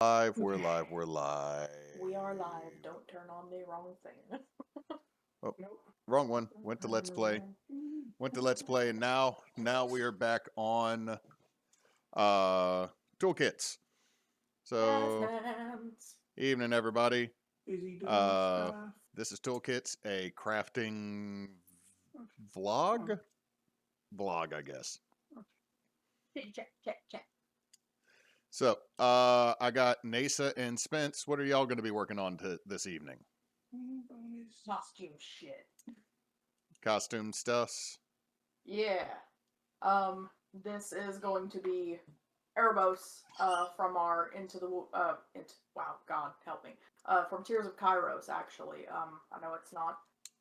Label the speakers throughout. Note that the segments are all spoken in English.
Speaker 1: Live, we're
Speaker 2: Okay.
Speaker 1: live, we're live.
Speaker 3: We are live. Don't turn on the wrong thing.
Speaker 1: Oh,
Speaker 2: Nope.
Speaker 1: wrong one. Went to Let's Play. Went to Let's Play, and now we are back on toolkits.
Speaker 3: Yes,
Speaker 1: So,
Speaker 3: hands.
Speaker 1: evening everybody.
Speaker 2: Is he doing
Speaker 1: Uh,
Speaker 2: stuff?
Speaker 1: this is Toolkits, a crafting
Speaker 2: Oh,
Speaker 1: vlog. Vlog, I guess.
Speaker 3: Check.
Speaker 1: So, I got Nasa and Spence. What are y'all going to be working on this evening?
Speaker 2: bonus.
Speaker 3: Costume shit.
Speaker 1: Costume stuffs.
Speaker 3: Yeah. This is going to be Erebos, from our wow, God help me. From Tears of Kairos, actually. I know it's not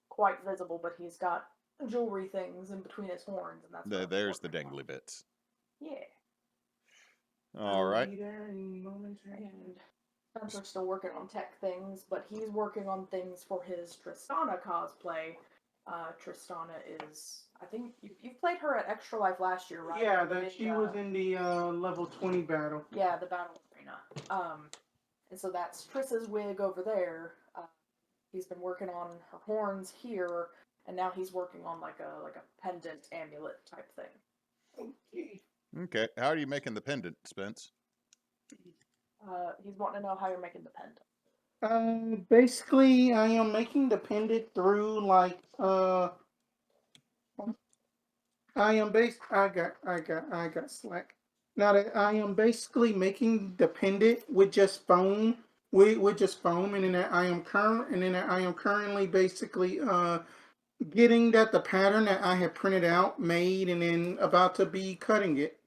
Speaker 3: quite visible, but he's got jewelry things in between his horns, and that's what
Speaker 1: There's the
Speaker 3: working on.
Speaker 1: dangly bits.
Speaker 3: Yeah.
Speaker 2: I
Speaker 1: All
Speaker 2: will
Speaker 1: right.
Speaker 2: be there in moments.
Speaker 3: And Spencer's still working on tech things, but he's working on things for his Tristana cosplay. Tristana is, I think, you played her at Extra Life last year, right?
Speaker 2: Yeah,
Speaker 3: The
Speaker 2: that
Speaker 3: big,
Speaker 2: she was in the level 20 battle.
Speaker 3: Yeah, the battle arena. And so that's Triss's wig over there. He's been working on her horns here, and now he's working on like a pendant amulet type thing.
Speaker 2: Okay.
Speaker 1: Okay. How are you making the pendant, Spence?
Speaker 3: He's wanting to know how you're making the pendant.
Speaker 2: Basically, I am making the pendant through like I got slack. Now that I am basically making the pendant with just foam, with just foam, and then I am currently basically getting that the pattern that I had printed out made, and then about to be cutting it.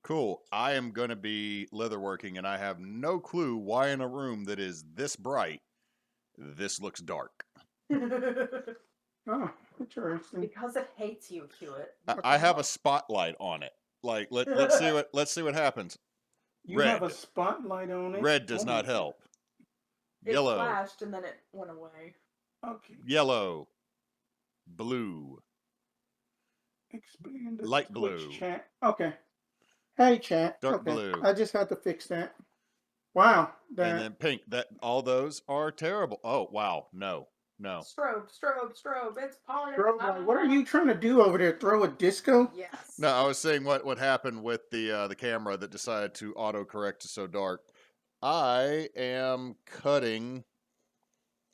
Speaker 1: Cool. I am going to be leatherworking, and I have no clue why in a room that is this bright, this looks dark.
Speaker 2: Oh, interesting.
Speaker 3: Because it hates you, Hewitt.
Speaker 1: I have a spotlight on it. Like let's see what happens.
Speaker 2: You have a
Speaker 1: Red.
Speaker 2: spotlight on it.
Speaker 1: Red does
Speaker 2: Oh
Speaker 1: not
Speaker 2: my God.
Speaker 1: help.
Speaker 3: It
Speaker 1: Yellow.
Speaker 3: flashed and then it went away.
Speaker 2: Okay.
Speaker 1: Yellow. Blue.
Speaker 2: Expand the
Speaker 1: Light
Speaker 2: Twitch
Speaker 1: blue.
Speaker 2: chat. Okay. Hey chat.
Speaker 1: Dark
Speaker 2: Okay.
Speaker 1: blue.
Speaker 2: I just had to fix that. Wow.
Speaker 1: And then pink. That all those are terrible. Oh wow. No.
Speaker 3: Strobe. It's party
Speaker 2: Bro,
Speaker 3: time.
Speaker 2: what are you trying to do over there? Throw a disco?
Speaker 3: Yes.
Speaker 1: No, I was saying what happened with the camera that decided to autocorrect to so dark. I am cutting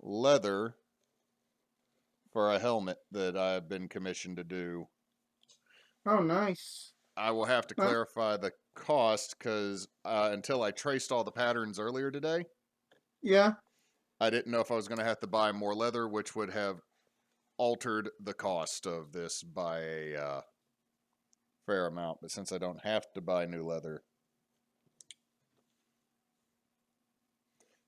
Speaker 1: leather for a helmet that I've been commissioned to do.
Speaker 2: Oh, nice.
Speaker 1: I will have to
Speaker 2: Huh?
Speaker 1: clarify the cost because until I traced all the patterns earlier today,
Speaker 2: Yeah.
Speaker 1: I didn't know if I was going to have to buy more leather, which would have altered the cost of this by a fair amount. But since I don't have to buy new leather,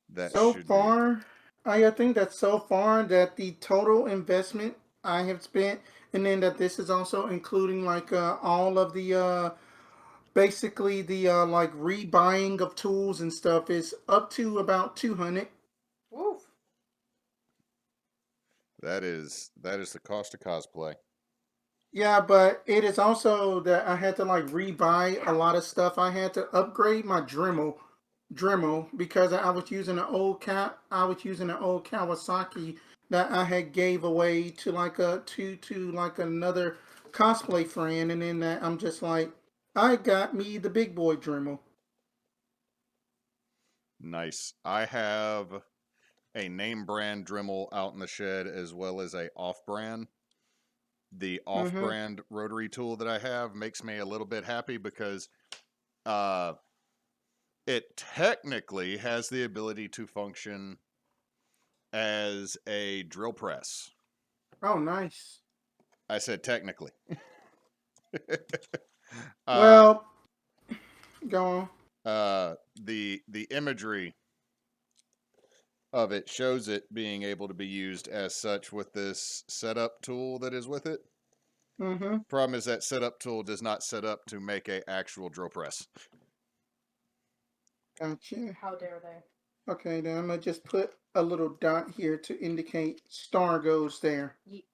Speaker 1: that
Speaker 2: So
Speaker 1: should be.
Speaker 2: far, I think that so far that the total investment I have spent, and then that this is also including like all of the basically the like rebuying of tools and stuff is up to about 200.
Speaker 3: Woof.
Speaker 1: That is the cost of cosplay.
Speaker 2: Yeah, but it is also that I had to like rebuy a lot of stuff. I had to upgrade my Dremel because I was using an old Kawasaki that I had gave away to like to like another cosplay friend, and then that I'm just like I got me the big boy Dremel.
Speaker 1: Nice. I have a name brand Dremel out in the shed as well as a off brand. The off
Speaker 2: Mm-hmm.
Speaker 1: brand rotary tool that I have makes me a little bit happy because uh, it technically has the ability to function as a drill press.
Speaker 2: Oh, nice.
Speaker 1: I said technically. uh,
Speaker 2: Well, go on.
Speaker 1: the imagery of it shows it being able to be used as such with this setup tool that is with it.
Speaker 2: Mm-hmm.
Speaker 1: Problem is that setup tool does not set up to make a actual drill press.
Speaker 2: Gotcha.
Speaker 3: How dare they?
Speaker 2: Okay, then I'm gonna just put a little dot here to indicate star goes there.
Speaker 3: Ye-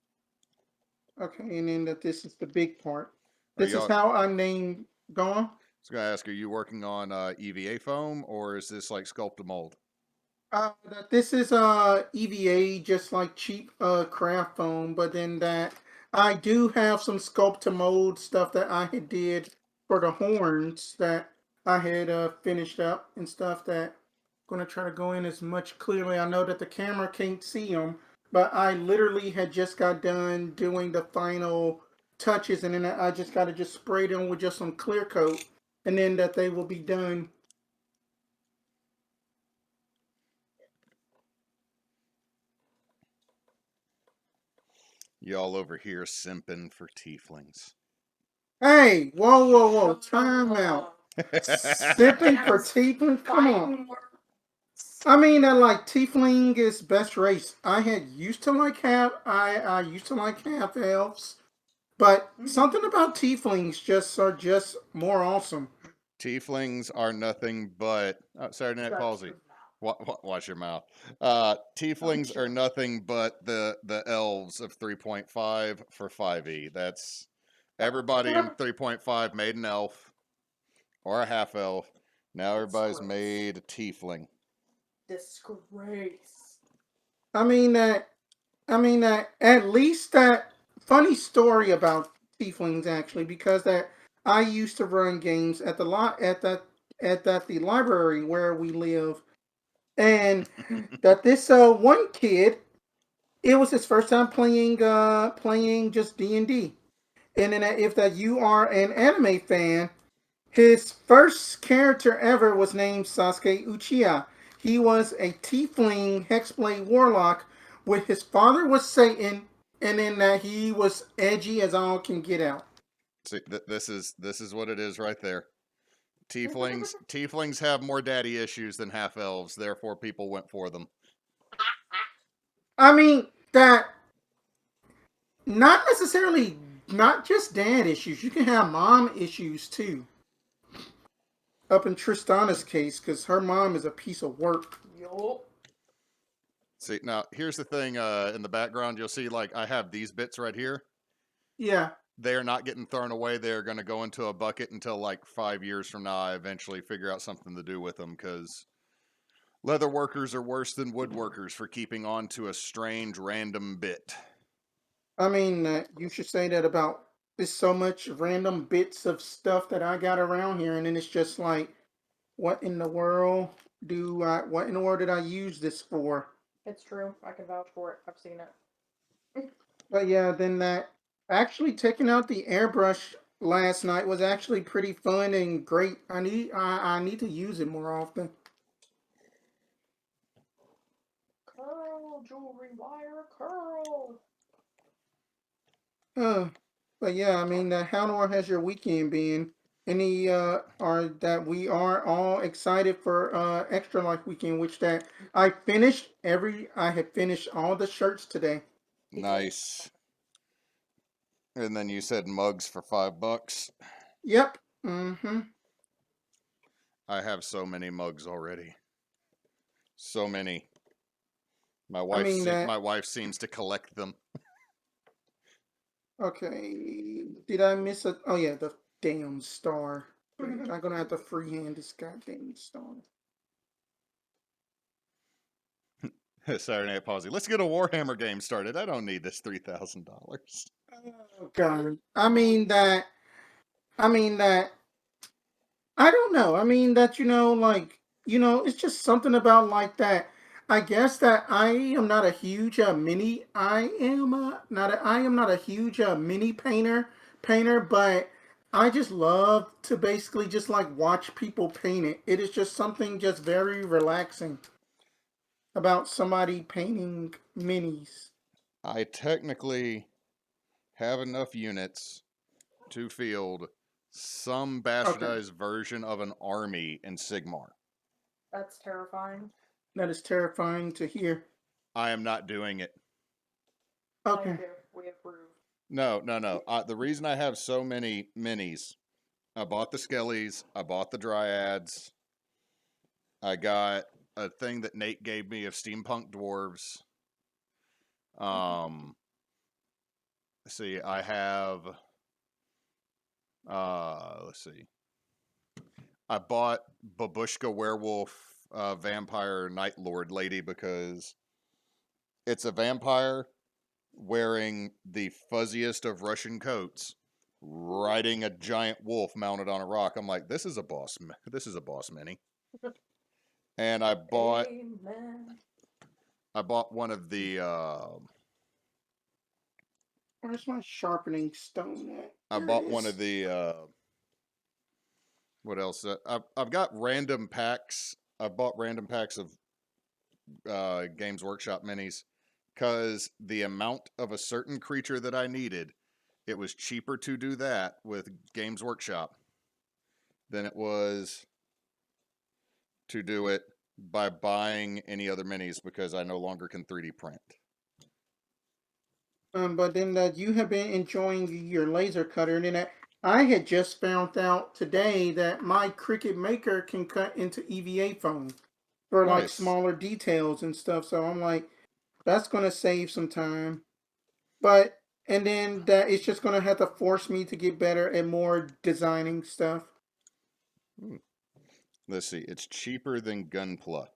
Speaker 2: Okay, and then that this is the big part.
Speaker 1: Are
Speaker 2: This is
Speaker 1: y'all
Speaker 2: how I'm named. Go on.
Speaker 1: was going to ask, are you working on EVA foam or is this like sculpt a mold?
Speaker 2: This is EVA, just like cheap craft foam, but then that I do have some sculpt to mold stuff that I had did for the horns that I had finished up and stuff that I'm gonna try to go in as much clearly. I know that the camera can't see them, but I literally had just got done doing the final touches, and then I just got to just spray them with just some clear coat, and then that they will be done.
Speaker 1: Y'all over here simping for tieflings.
Speaker 2: Hey, whoa, whoa, whoa, time out. Sipping for
Speaker 3: Yes.
Speaker 2: tiefling? Come on.
Speaker 3: Fighting words.
Speaker 2: I mean that like tiefling is best race. I had used to like I used to like half elves, but something about tieflings just more awesome.
Speaker 1: Tieflings are nothing but Saturday Night
Speaker 3: Shut
Speaker 1: Palsy.
Speaker 3: your mouth.
Speaker 1: Watch your mouth. Tieflings are
Speaker 3: sure.
Speaker 1: nothing but the elves of 3.5 for 5e. That's everybody in 3.5 made an elf or a half elf. Now everybody's
Speaker 3: gross.
Speaker 1: made a tiefling.
Speaker 3: Disgrace.
Speaker 2: I mean that at least that funny story about tieflings actually, because that I used to run games at the lot at that the library where we live, and that this one kid, it was his first time playing just D&D. And then if that you are an anime fan, his first character ever was named Sasuke Uchiha. He was a tiefling hexblade warlock with his father was Satan, and then that he was edgy as all can get out.
Speaker 1: See, this is what it is right there. Tieflings have more daddy issues than half elves, therefore people went for them.
Speaker 2: I mean that not necessarily not just dad issues. You can have mom issues too. Up in Tristana's case, because her mom is a piece of work.
Speaker 3: Yup.
Speaker 1: See, now here's the thing. In the background, you'll see like I have these bits right here.
Speaker 2: Yeah.
Speaker 1: They're not getting thrown away. They're going to go into a bucket until like 5 years from now. I eventually figure out something to do with them because leather workers are worse than woodworkers for keeping on to a strange random bit.
Speaker 2: I mean, you should say that about there's so much random bits of stuff that I got around here, and then it's just like, what in the world what in the world did I use this for?
Speaker 3: It's true. I can vouch for it. I've seen it.
Speaker 2: But yeah, then that actually taking out the airbrush last night was actually pretty fun and great. I need to use it more often.
Speaker 3: Curl, jewelry wire, curl.
Speaker 2: Uh, but yeah, I mean, how has your weekend been? Any are that we are all excited for Extra Life weekend, which that I have finished all the shirts today.
Speaker 1: Nice. And then you said mugs for $5.
Speaker 2: Yep. Mm-hmm.
Speaker 1: I have so many mugs already. So many.
Speaker 2: I mean that.
Speaker 1: My wife seems to collect them.
Speaker 2: Okay. Did I miss a? Oh yeah, the damn star. I'm gonna have to freehand this goddamn star.
Speaker 1: Saturday Night Palsy. Let's get a Warhammer game started. I don't need this $3,000.
Speaker 2: Oh god. I mean that. I don't know. I mean that like it's just something about like that. I guess that I am not a huge mini. I am not a huge mini painter, but I just love to basically just like watch people paint it. It is just something just very relaxing about somebody painting minis.
Speaker 1: I technically have enough units to field some
Speaker 2: Okay,
Speaker 1: bastardized version of an army in Sigmar.
Speaker 3: That's terrifying.
Speaker 2: that is terrifying to hear.
Speaker 1: I am not doing it.
Speaker 3: Thank
Speaker 2: Okay,
Speaker 3: you. We approve.
Speaker 1: No. The reason I have so many minis, I bought the Skellies, I bought the Dryads, I got a thing that Nate gave me of steampunk dwarves. See, I have let's see. I bought Babushka Werewolf Vampire Night Lord lady because it's a vampire wearing the fuzziest of Russian coats, riding a giant wolf mounted on a rock. I'm like, this is a boss. This is a boss mini. And I bought one of the
Speaker 2: Where's my sharpening stone at?
Speaker 1: I
Speaker 2: There
Speaker 1: bought
Speaker 2: it
Speaker 1: one
Speaker 2: is.
Speaker 1: of the what else? I've got random packs. I bought random packs of Games Workshop minis because the amount of a certain creature that I needed, it was cheaper to do that with Games Workshop than it was to do it by buying any other minis because I no longer can 3D print.
Speaker 2: But then that you have been enjoying your laser cutter, and then I had just found out today that my Cricut Maker can cut into EVA foam for like
Speaker 1: Nice.
Speaker 2: smaller details and stuff. So I'm like, that's gonna save some time. But and then that it's just gonna have to force me to get better at more designing stuff.
Speaker 1: Let's see. It's cheaper than Gunpla.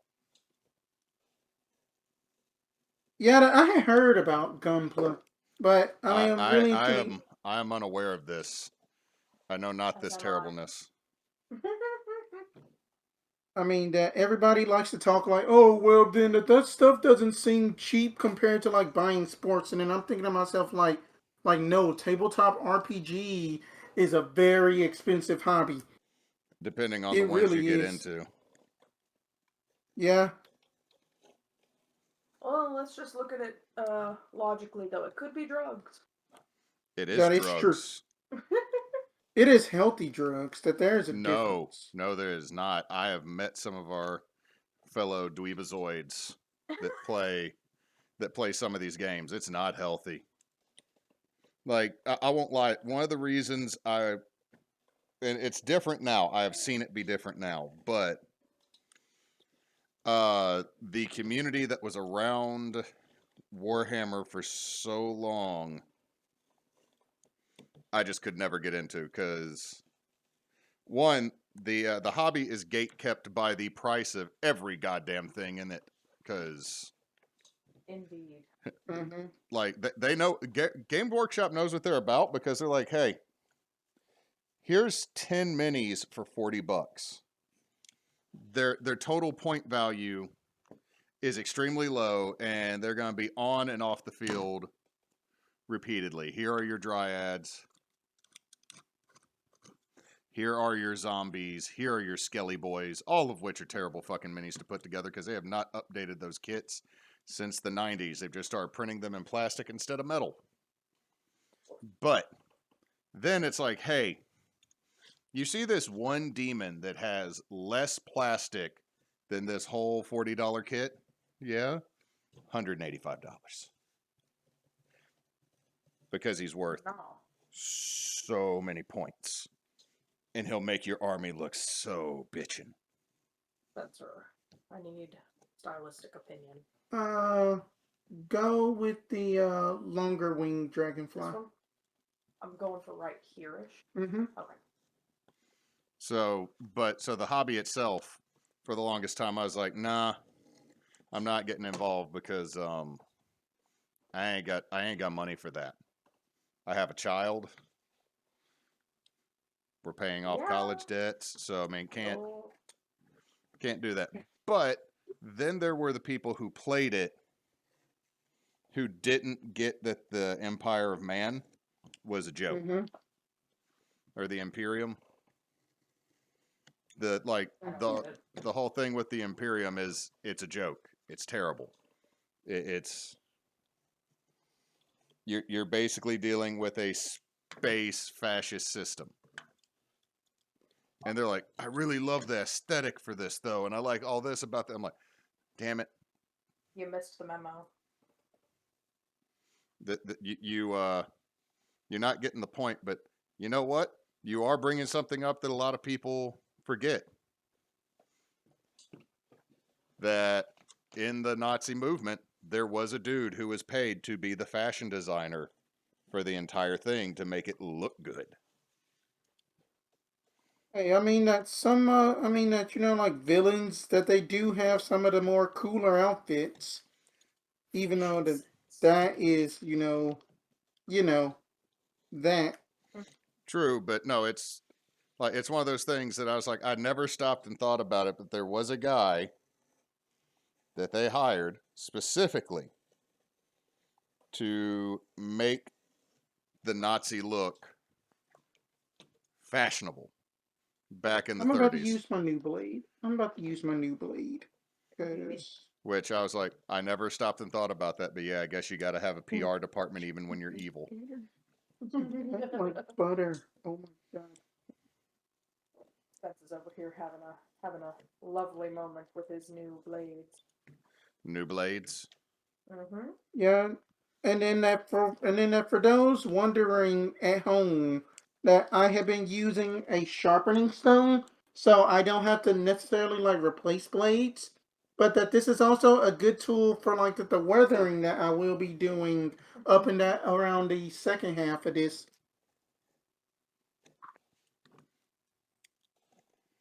Speaker 2: Yeah, I had heard about Gunpla, but I am really can.
Speaker 1: I am unaware of this. I know not this
Speaker 3: As am I.
Speaker 1: terribleness.
Speaker 2: I mean that everybody likes to talk like, oh well, then that stuff doesn't seem cheap compared to like buying sports, and then I'm thinking to myself like no, tabletop RPG is a very expensive hobby.
Speaker 1: Depending on the
Speaker 2: It
Speaker 1: ones you
Speaker 2: really
Speaker 1: get
Speaker 2: is.
Speaker 1: into.
Speaker 2: Yeah,
Speaker 3: Well, let's just look at it logically, though. It could be drugs.
Speaker 1: It is
Speaker 2: that is true.
Speaker 1: drugs.
Speaker 2: It is healthy drugs. That there is a
Speaker 1: No,
Speaker 2: difference.
Speaker 1: no, there is not. I have met some of our fellow dweebazoids that play some of these games. It's not healthy. Like I won't lie. One of the reasons and it's different now. I have seen it be different now, but the community that was around Warhammer for so long, I just could never get into because one, the hobby is gate kept by the price of every goddamn thing in it. Because
Speaker 3: Indeed.
Speaker 2: Mm-hmm.
Speaker 1: like they know Game Workshop knows what they're about because they're like, hey, here's 10 minis for $40. Their total point value is extremely low, and they're going to be on and off the field repeatedly. Here are your dryads. Here are your zombies. Here are your skelly boys, all of which are terrible fucking minis to put together because they have not updated those kits since the 90s. They've just started printing them in plastic instead of metal. But then it's like, hey, you see this one demon that has less plastic than this whole $40 kit? Yeah? $185. Because he's worth
Speaker 3: No.
Speaker 1: so many points. And he'll make your army look so bitchin'.
Speaker 3: That's her. I need stylistic opinion.
Speaker 2: Go with the longer wing
Speaker 3: This
Speaker 2: dragonfly.
Speaker 3: one? I'm going for right here-ish.
Speaker 2: Mm-hmm.
Speaker 3: Okay.
Speaker 1: So the hobby itself, for the longest time, I was like, nah, I'm not getting involved because I ain't got money for that. I have a child. We're paying off college debts, so I mean, can't do that. But then there were the people who played it who didn't get that the Empire of Man was a joke.
Speaker 2: Mm-hmm.
Speaker 1: Or the Imperium. The whole thing with the Imperium is it's a joke. It's terrible. You're basically dealing with a space fascist system. And they're like, I really love the aesthetic for this though, and I like all this about that. I'm like, damn it.
Speaker 3: You missed the memo.
Speaker 1: You're not getting the point, but you know what? You are bringing something up that a lot of people forget. That in the Nazi movement, there was a dude who was paid to be the fashion designer for the entire thing to make it look good.
Speaker 2: Hey, I mean that some, I mean that like villains that they do have some of the more cooler outfits, even though that is, you know that.
Speaker 1: True, but no, it's one of those things that I was like, I never stopped and thought about it, but there was a guy that they hired specifically to make the Nazi look fashionable back in the
Speaker 2: I'm about to
Speaker 1: 30s,
Speaker 2: use my new blade. I'm about to use my new blade, cause
Speaker 1: which I was like, I never stopped and thought about that, but yeah, I guess you got to have a
Speaker 2: hmm,
Speaker 1: PR department even when you're evil.
Speaker 2: like butter. Oh my god.
Speaker 3: Spence is over here having a lovely moment with his new blades.
Speaker 1: New blades.
Speaker 3: Mm-hmm.
Speaker 2: Yeah, and then that for those wondering at home that I have been using a sharpening stone, so I don't have to necessarily like replace blades, but that this is also a good tool for like the weathering that I will be doing up in that around the second half of this.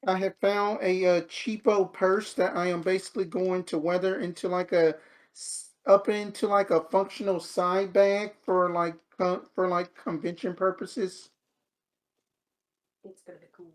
Speaker 2: I have found a cheapo purse that I am basically going to weather into like up into like a functional side bag for like for like convention purposes.
Speaker 3: It's gonna be cool.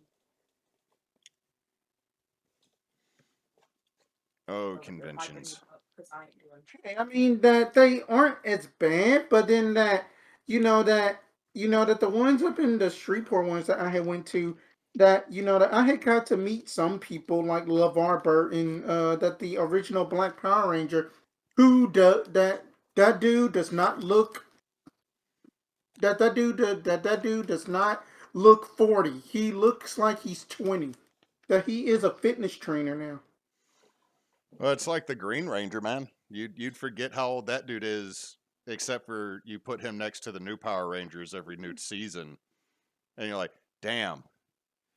Speaker 1: Oh,
Speaker 3: Over here hyping me
Speaker 1: conventions.
Speaker 3: up because I ain't doing.
Speaker 2: I mean that they aren't as bad, but then that you know that that the ones up in the Shreveport ones that I had went to, that that I had got to meet some people like LeVar Burton, that the original Black Power Ranger, who that dude does not look that dude does not look 40. He looks like he's 20. That he is a fitness trainer now.
Speaker 1: Well, it's like the Green Ranger, man. You'd forget how old that dude is, except for you put him next to the new Power Rangers every new season, and you're like, damn.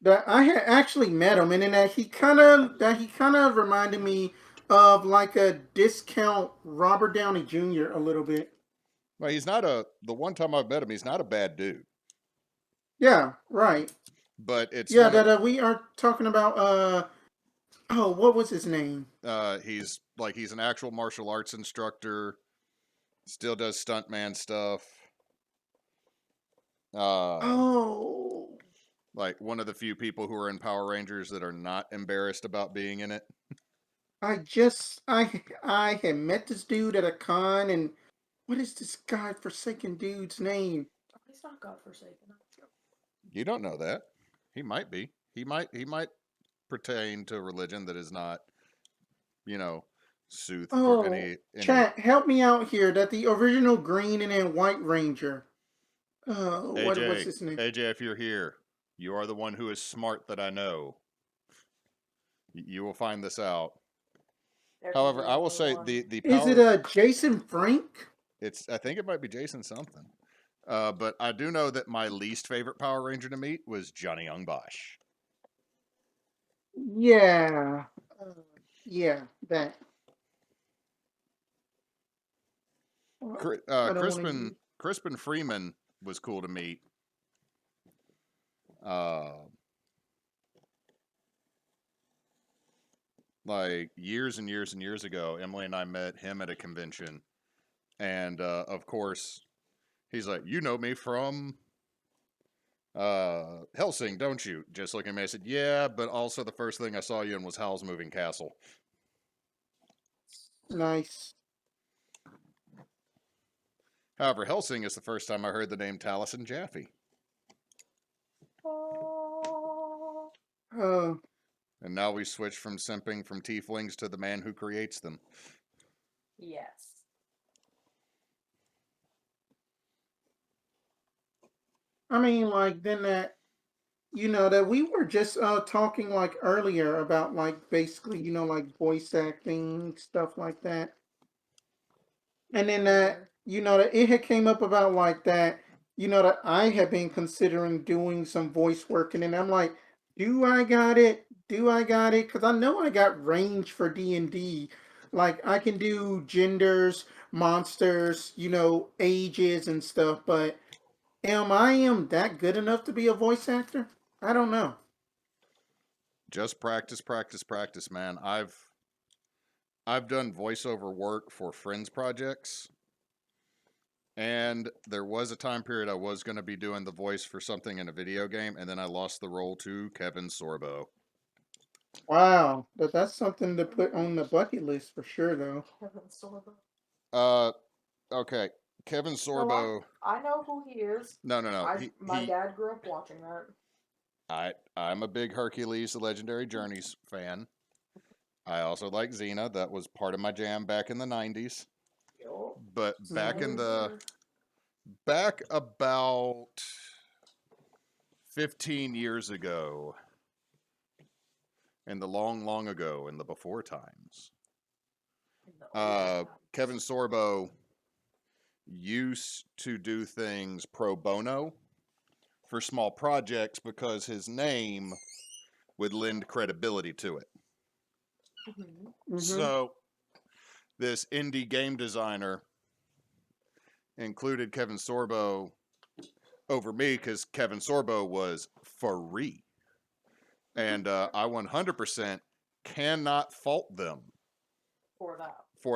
Speaker 2: That I had actually met him, and then that he kind of reminded me of like a discount Robert Downey Jr. a little bit.
Speaker 1: Well, he's not a. The one time I've met him, he's not a bad dude,
Speaker 2: Yeah, right.
Speaker 1: but it's
Speaker 2: Yeah,
Speaker 1: one of.
Speaker 2: that we are talking about. Oh, what was his name?
Speaker 1: He's an actual martial arts instructor. Still does stuntman stuff. Uh,
Speaker 2: Oh,
Speaker 1: like one of the few people who are in Power Rangers that are not embarrassed about being in it.
Speaker 2: I had met this dude at a con, and what is this guy forsaken dude's name?
Speaker 3: Oh, he's not godforsaken.
Speaker 1: You don't know that. He might be. He might pertain to a religion that is not, you know, soothed for
Speaker 2: Oh,
Speaker 1: any
Speaker 2: chat, help me out here. That the original Green and then White Ranger. What was
Speaker 1: AJ.
Speaker 2: his name?
Speaker 1: AJ, if you're here, you are the one who is smart that I know. You will find this out.
Speaker 3: There can
Speaker 1: However,
Speaker 3: be
Speaker 1: I will
Speaker 3: only
Speaker 1: say
Speaker 3: one.
Speaker 1: the
Speaker 2: Is it
Speaker 1: power.
Speaker 2: Jason Frank?
Speaker 1: It's I think it might be Jason something. But I do know that my least favorite Power Ranger to meet was Johnny Young Bosch.
Speaker 2: Yeah. Uh, yeah, that. I don't want to use.
Speaker 1: Crispin Freeman was cool to meet. Uh, like years and years and years ago, Emily and I met him at a convention, and of course, he's like, "You know me from Helsing, don't you?" Just looking at me, I said, "Yeah," but also the first thing I saw you in was Howl's Moving Castle.
Speaker 2: Nice.
Speaker 1: However, Helsing is the first time I heard the name Taliesin Jaffe,
Speaker 3: Oh.
Speaker 2: Uh,
Speaker 1: and now we switch from simping from tieflings to the man who creates them.
Speaker 3: Yes.
Speaker 2: I mean, like then that that we were just talking like earlier about like basically like voice acting stuff like that. And then that
Speaker 3: Where?
Speaker 2: that it had came up about like that that I have been considering doing some voice work, and then I'm like, do I got it? Do I got it? Because I know I got range for D&D. Like I can do genders, monsters, ages and stuff, but am that good enough to be a voice actor? I don't know.
Speaker 1: Just practice, practice, practice, man. I've done voiceover work for friends projects, and there was a time period I was going to be doing the voice for something in a video game, and then I lost the role to Kevin Sorbo.
Speaker 2: Wow, that's something to put on the bucket list for sure, though.
Speaker 3: Kevin Sorbo.
Speaker 1: Okay, Kevin
Speaker 3: No,
Speaker 1: Sorbo.
Speaker 3: I know who he is.
Speaker 1: No.
Speaker 3: My dad grew up watching that.
Speaker 1: I'm a big Hercules: The Legendary Journeys fan. I also like Xena. That was part of my jam back in the '90s.
Speaker 3: Yup.
Speaker 1: But
Speaker 2: Same
Speaker 1: back about 15 years ago, in the long, long ago, in the before times,
Speaker 3: In the old times.
Speaker 1: Kevin Sorbo used to do things pro bono for small projects because his name would lend credibility to it.
Speaker 3: Mhm.
Speaker 1: So this indie game designer included Kevin Sorbo over me because Kevin Sorbo was free. And I 100% cannot fault them
Speaker 3: For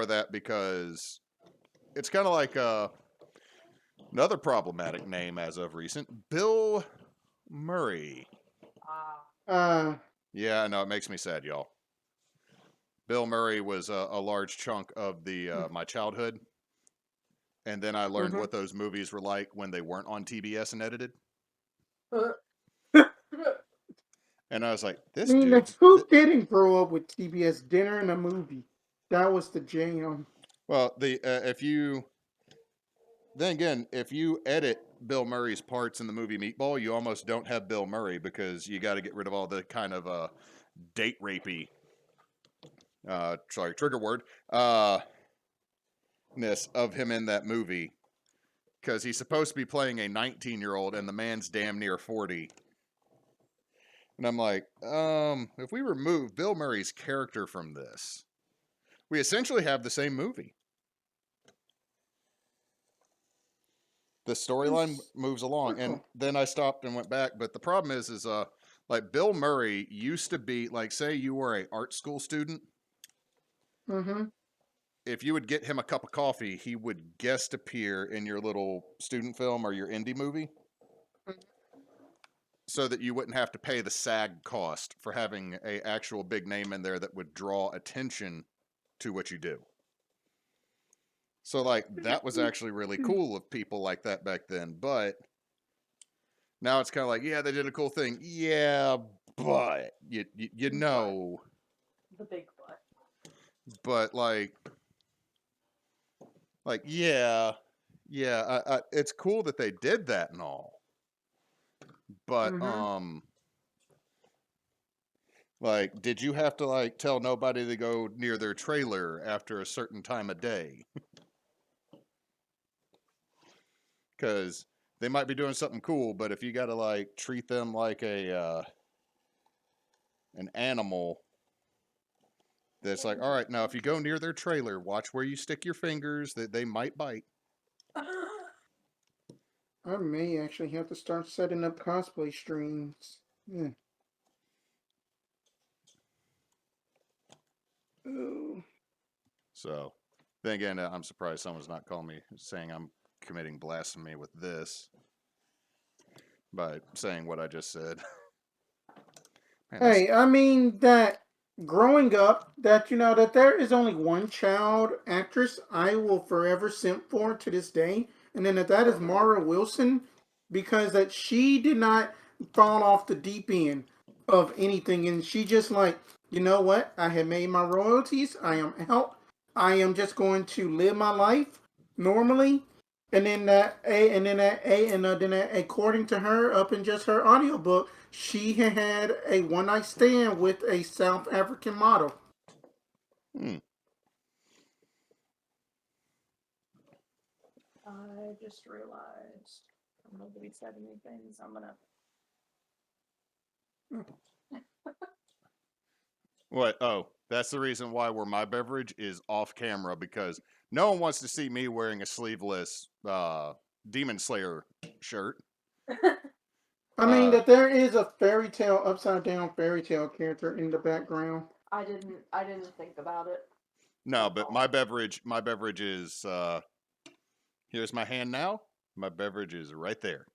Speaker 3: that.
Speaker 1: because it's kind of like another problematic name as of recent, Bill Murray.
Speaker 2: Uh,
Speaker 1: Yeah, I know, it makes me sad, y'all. Bill Murray was a large chunk of the my childhood. And then I learned what those movies were like when they weren't on TBS and edited. And I was like,
Speaker 2: I
Speaker 1: this
Speaker 2: mean,
Speaker 1: dude's...
Speaker 2: who didn't grow up with TBS dinner and a movie? That was the jam.
Speaker 1: Well, if you... Then again, if you edit Bill Murray's parts in the movie Meatball, you almost don't have Bill Murray because you got to get rid of all the kind of date rapey, trigger word, ness of him in that movie. Because he's supposed to be playing a 19-year-old and the man's damn near 40. And I'm like, if we remove Bill Murray's character from this, we essentially have the same movie. The storyline moves along, and then I stopped and went back. But the problem is like Bill Murray used to be like, say you were a art school student.
Speaker 2: Mm-hmm.
Speaker 1: If you would get him a cup of coffee, he would guest appear in your little student film or your indie movie, so that you wouldn't have to pay the SAG cost for having a actual big name in there that would draw attention to what you do. So like that was actually really cool of people like that back then, but now it's kind of like, yeah, they did a cool thing. Yeah, but you know,
Speaker 3: The big butt.
Speaker 1: but yeah, it's cool that they did that and all. But like, did you have to like tell nobody to go near their trailer after a certain time of day? Because they might be doing something cool, but if you got to like treat them like an animal, that's like, all right, now if you go near their trailer, watch where you stick your fingers, that they might bite.
Speaker 2: I may actually have to start setting up cosplay streams. Yeah. Oh.
Speaker 1: So, then again, I'm surprised someone's not calling me saying I'm committing blasphemy with this by saying what I just said. Man,
Speaker 2: Hey, I mean that growing up, that that there is only one child actress I will forever simp for to this day, and then that is Mara Wilson, because that she did not fall off the deep end of anything, and she just like, you know what? I have made my royalties. I am out. I am just going to live my life normally. And then according to her, up in just her audiobook, she had a one night stand with a South African model.
Speaker 1: Hmm.
Speaker 3: I just realized nobody said anything, so I'm gonna.
Speaker 1: What? Oh, that's the reason why my beverage is off camera, because no one wants to see me wearing a sleeveless Demon Slayer shirt.
Speaker 2: I mean that there is a fairy tale, upside down fairy tale character in the background.
Speaker 3: I didn't think about it.
Speaker 1: No, but my beverage is here's my hand now. My beverage is right there.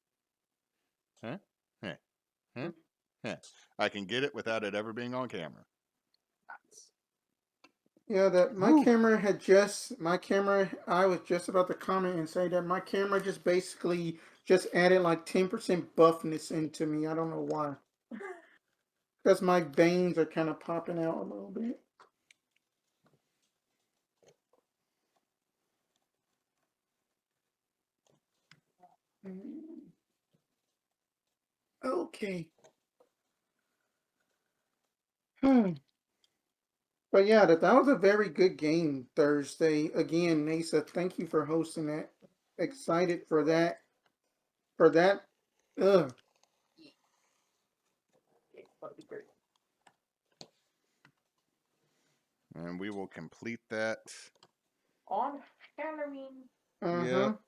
Speaker 1: Huh? Huh? Huh? Huh? I can get it without it ever being on camera.
Speaker 3: Nice.
Speaker 2: Yeah, that my
Speaker 1: Whew.
Speaker 2: camera I was just about to comment and say that my camera just basically just added like 10% buffness into me. I don't know why. Because my veins are kind of popping out a little bit. Okay. But yeah, that was a very good game Thursday. Again, Nasa, thank you for hosting that. Excited for that. For that. Ugh.
Speaker 3: It's gonna be great.
Speaker 1: And we will complete that.
Speaker 3: On Halloween.
Speaker 2: Uh-huh.
Speaker 1: Yep.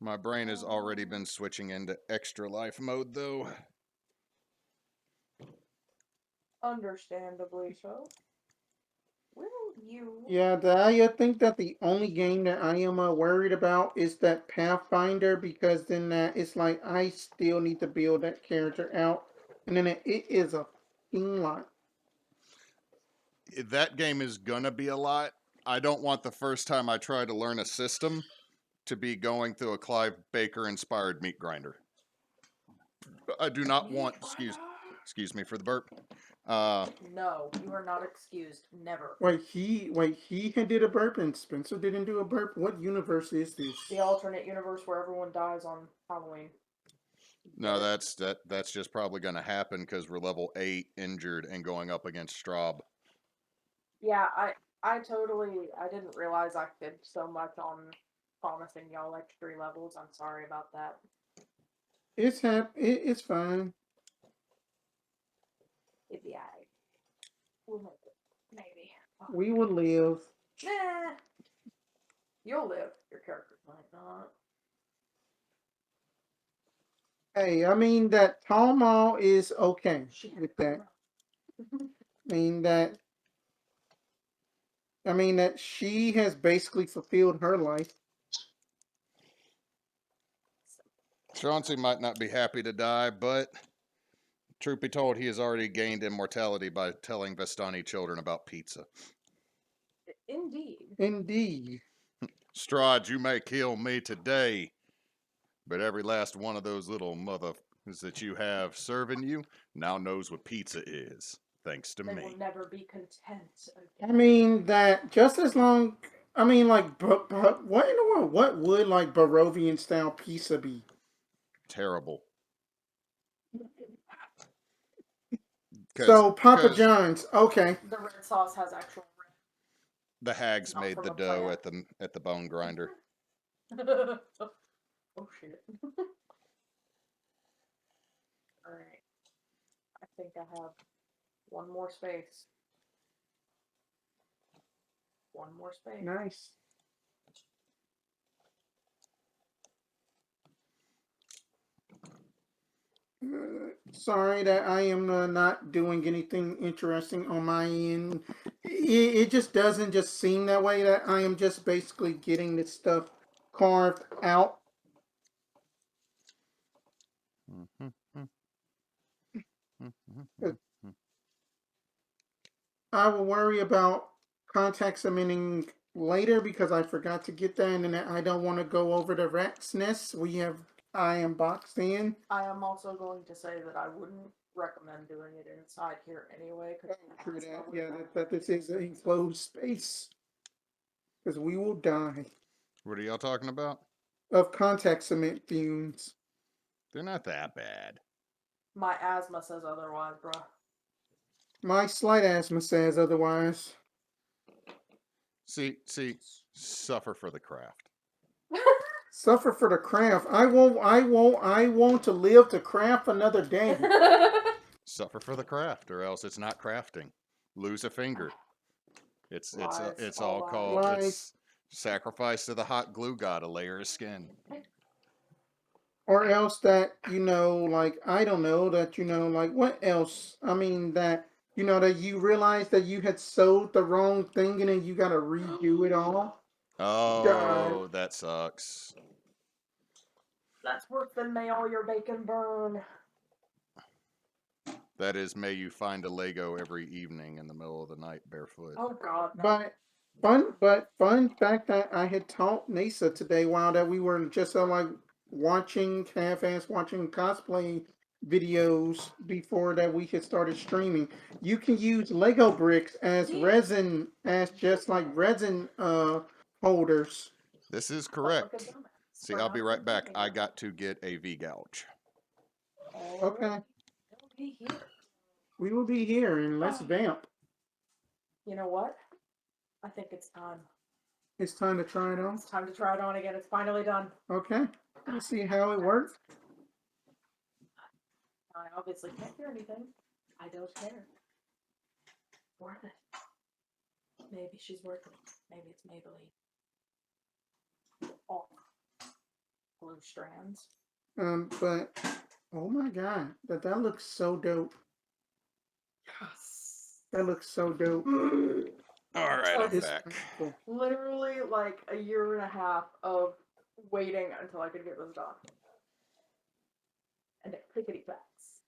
Speaker 1: My brain has already been switching into extra life mode, though.
Speaker 3: Understandably so. Will you?
Speaker 2: Yeah, I think that the only game that I am worried about is that Pathfinder, because then that it's like I still need to build that character out, and then it is a fucking lot.
Speaker 1: That game is gonna be a lot. I don't want the first time I try to learn a system to be going through a Clive Baker inspired meat grinder. I do not want excuse me for the burp.
Speaker 3: No, you are not excused. Never.
Speaker 2: Wait, he did a burp and Spencer didn't do a burp. What universe is this?
Speaker 3: The alternate universe where everyone dies on Halloween.
Speaker 1: No, that's just probably gonna happen because we're level 8 injured and going up against Straub.
Speaker 3: Yeah, I didn't realize I fibbed so much on promising y'all extra levels. I'm sorry about that.
Speaker 2: It's fine.
Speaker 3: It'd be alright. We'll make it. Maybe. Oh.
Speaker 2: We will live.
Speaker 3: Nah. You'll live. Your character might not.
Speaker 2: Hey, I mean that Talmal is okay with that. I mean that she has basically fulfilled her life.
Speaker 1: Chauncey might not be happy to die, but truth be told, he has already gained immortality by telling Vestani children about pizza.
Speaker 3: Indeed.
Speaker 2: Indeed.
Speaker 1: Strahd, you may kill me today, but every last one of those little motherfuckers that you have serving you now knows what pizza is, thanks to
Speaker 3: They
Speaker 1: me.
Speaker 3: will never be content
Speaker 2: I mean that just as long. I mean, like, but what in the world? What would like Barovian style pizza be?
Speaker 1: Terrible.
Speaker 2: So Papa
Speaker 1: Because
Speaker 2: John's, okay.
Speaker 3: The red sauce has actual
Speaker 1: the hags
Speaker 3: Not
Speaker 1: made
Speaker 3: from
Speaker 1: the
Speaker 3: a
Speaker 1: dough
Speaker 3: plant.
Speaker 1: at the bone grinder.
Speaker 3: red. Oh shit. Alright. I think I have one more space. One more space.
Speaker 2: Nice. Sorry that I am not doing anything interesting on my end. It just doesn't just seem that way. That I am just basically getting this stuff carved out. I will worry about contact submitting later because I forgot to get that, and then I don't want to go over the rat's nest. I am boxed in.
Speaker 3: I am also going to say that I wouldn't recommend doing it inside here anyway.
Speaker 2: True that. Yeah, that this is an enclosed space because we will die
Speaker 1: What are y'all talking about?
Speaker 2: of contact cement fumes.
Speaker 1: They're not that bad.
Speaker 3: My asthma says otherwise, bruh.
Speaker 2: My slight asthma says otherwise.
Speaker 1: See, suffer for the craft.
Speaker 2: Suffer for the craft. I want to live to craft another day.
Speaker 1: Suffer for the craft, or else it's not crafting. Lose a finger. It's all called
Speaker 2: Lies.
Speaker 1: Sacrifice to the hot glue god, a layer of skin.
Speaker 2: Or else that, like, I don't know, that, like, what else? I mean, that, that you realize that you had sewed the wrong thing and then you got to redo it all. God.
Speaker 1: Oh, that sucks.
Speaker 3: That's worse than may all your bacon burn.
Speaker 1: That is, may you find a Lego every evening in the middle of the night barefoot.
Speaker 3: Oh God. No.
Speaker 2: But fun fact that I had taught Nasa today while that we were just like watching half-ass watching cosplay videos before that we had started streaming. You can use Lego bricks as
Speaker 3: Yeah.
Speaker 2: resin, as just like resin holders.
Speaker 1: This is
Speaker 3: But look at
Speaker 1: correct.
Speaker 3: them.
Speaker 1: See, I'll be right back. I got to get a V-gouge.
Speaker 2: Okay,
Speaker 3: They'll be here.
Speaker 2: we will be here and let's vamp.
Speaker 3: You know what? I think it's time.
Speaker 2: It's time to try it on.
Speaker 3: It's time to try it on again. It's finally done.
Speaker 2: Okay, let's see how it works.
Speaker 3: I obviously can't hear anything. I don't care. Worth it. Maybe she's worth it. Maybe it's Maybelline. Oh. Blue strands.
Speaker 2: But oh my god, that looks so dope.
Speaker 3: Yes.
Speaker 2: That looks so dope.
Speaker 1: All right, I'm
Speaker 2: It's
Speaker 1: back.
Speaker 2: cool.
Speaker 3: Literally like a year and a half of waiting until I could get this done. And clickety clacks.